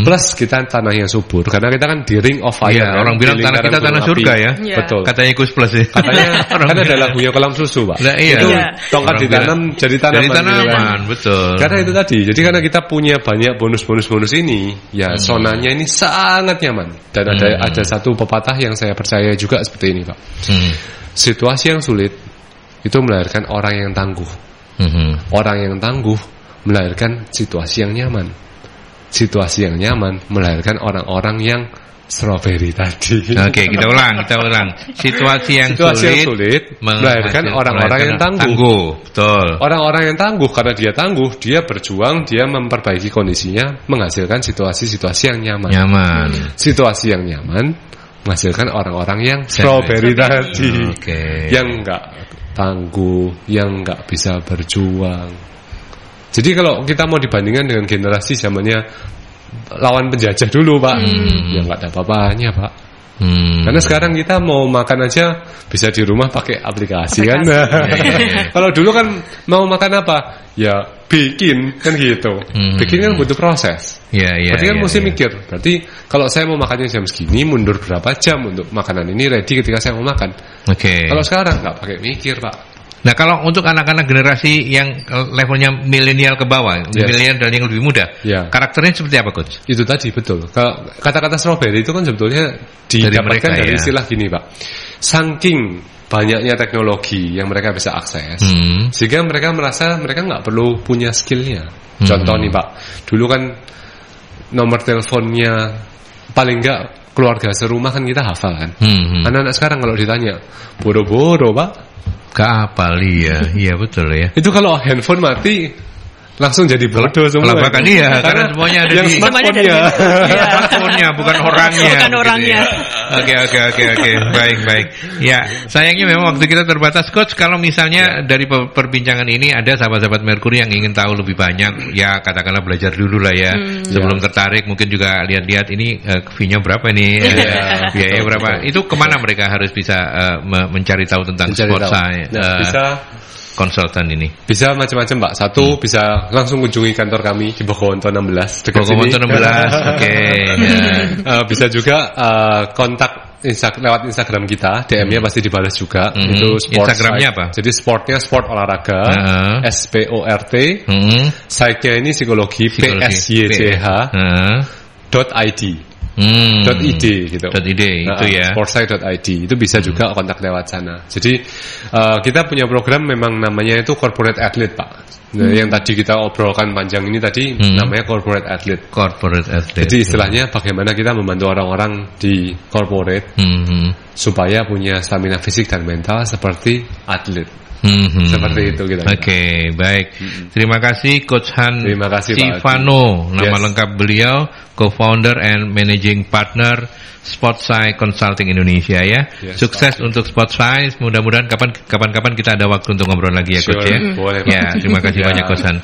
Plus kita tanah yang subur karena kita kan di ring of fire.
Kan? Orang bilang tanah kita tanah surga ya.
Betul.
Katanya Gus Plus ya.
Katanya kan ada lagunya Kolam Susu Pak. Itu tongkat ditanam jadi tanaman.
Betul.
Karena itu tadi. Jadi karena kita punya banyak bonus ini, ya zonanya ini sangat nyaman. Dan ada satu pepatah yang saya percaya juga seperti ini Pak. Situasi yang sulit itu melahirkan orang yang tangguh. Orang yang tangguh melahirkan situasi yang nyaman. Situasi yang nyaman melahirkan orang-orang yang strawberry tadi.
Oke, kita ulang. Situasi yang sulit
melahirkan orang-orang yang tangguh.
Betul.
Orang-orang yang tangguh, karena dia tangguh, dia berjuang, dia memperbaiki kondisinya, menghasilkan situasi-situasi yang nyaman. Situasi yang nyaman menghasilkan orang-orang yang strawberry tadi. Yang enggak tangguh, yang enggak bisa berjuang. Jadi kalau kita mau dibandingkan dengan generasi zamannya lawan penjajah dulu, Pak, ya nggak ada apa-apanya, Pak. Karena sekarang kita mau makan aja bisa di rumah pakai aplikasi. Kan. Kalau dulu kan mau makan apa? Ya bikin kan gitu. Bikin kan butuh proses. Berarti kan mesti mikir. Berarti kalau saya mau makannya jam segini, mundur berapa jam untuk makanan ini ready ketika saya mau makan. Kalau sekarang nggak pakai mikir, Pak.
Nah, kalau untuk anak-anak generasi yang levelnya milenial ke bawah, milenial dan yang lebih muda, karakternya seperti apa, Coach?
Itu tadi, betul. Kata-kata strawberry itu kan sebetulnya didapatkan dari istilah gini, Pak. Saking banyaknya teknologi yang mereka bisa akses, sehingga mereka merasa mereka nggak perlu punya skillnya. Contoh nih, Pak, dulu kan nomor teleponnya paling nggak keluarga serumah kan kita hafal kan. Anak-anak sekarang kalau ditanya, boro-boro, Pak.
Kapal, iya betul ya.
Itu kalau handphone mati langsung jadi bodoh semua.
Bahkan karena semuanya ada di smartphone-nya, bukan orangnya.
Bukan orangnya.
Oke. Baik. Ya, sayangnya memang waktu kita terbatas, Coach. Kalau misalnya dari perbincangan ini ada sahabat-sahabat Mercury yang ingin tahu lebih banyak, ya katakanlah belajar dulu lah ya. Sebelum tertarik, mungkin juga lihat-lihat ini fee-nya berapa nih, biaya berapa. Itu kemana mereka harus bisa mencari tahu tentang sport science?
Bisa
konsultan ini.
Bisa macam-macam, Pak. Satu bisa langsung kunjungi kantor kami di Bogowonto 16 dekat sini.
Bogowonto 16.
Bisa juga kontak lewat Instagram kita, DM-nya pasti dibalas juga. Itu sport.
Instagramnya apa?
Jadi sportnya sport olahraga, SPORT. Site-nya ini psikologi. PSYCH.id. .id gitu.
.id itu ya.
Sportsite.id itu bisa juga kontak lewat sana. Jadi kita punya program memang namanya itu corporate athlete, Pak. Nah, yang tadi kita obrolkan panjang ini tadi namanya corporate athlete. Jadi istilahnya bagaimana kita membantu orang-orang di corporate supaya punya stamina fisik dan mental seperti atlet. Seperti itu kita.
Oke, baik. Terima kasih Coach Han Sivano. Nama lengkap beliau co-founder and managing partner Sportsci Consulting Indonesia ya. Sukses untuk Sportsci. Mudah-mudahan kapan-kapan kita ada waktu untuk ngobrol lagi ya, Coach ya.
Boleh,
ya, terima kasih banyak Coach Han.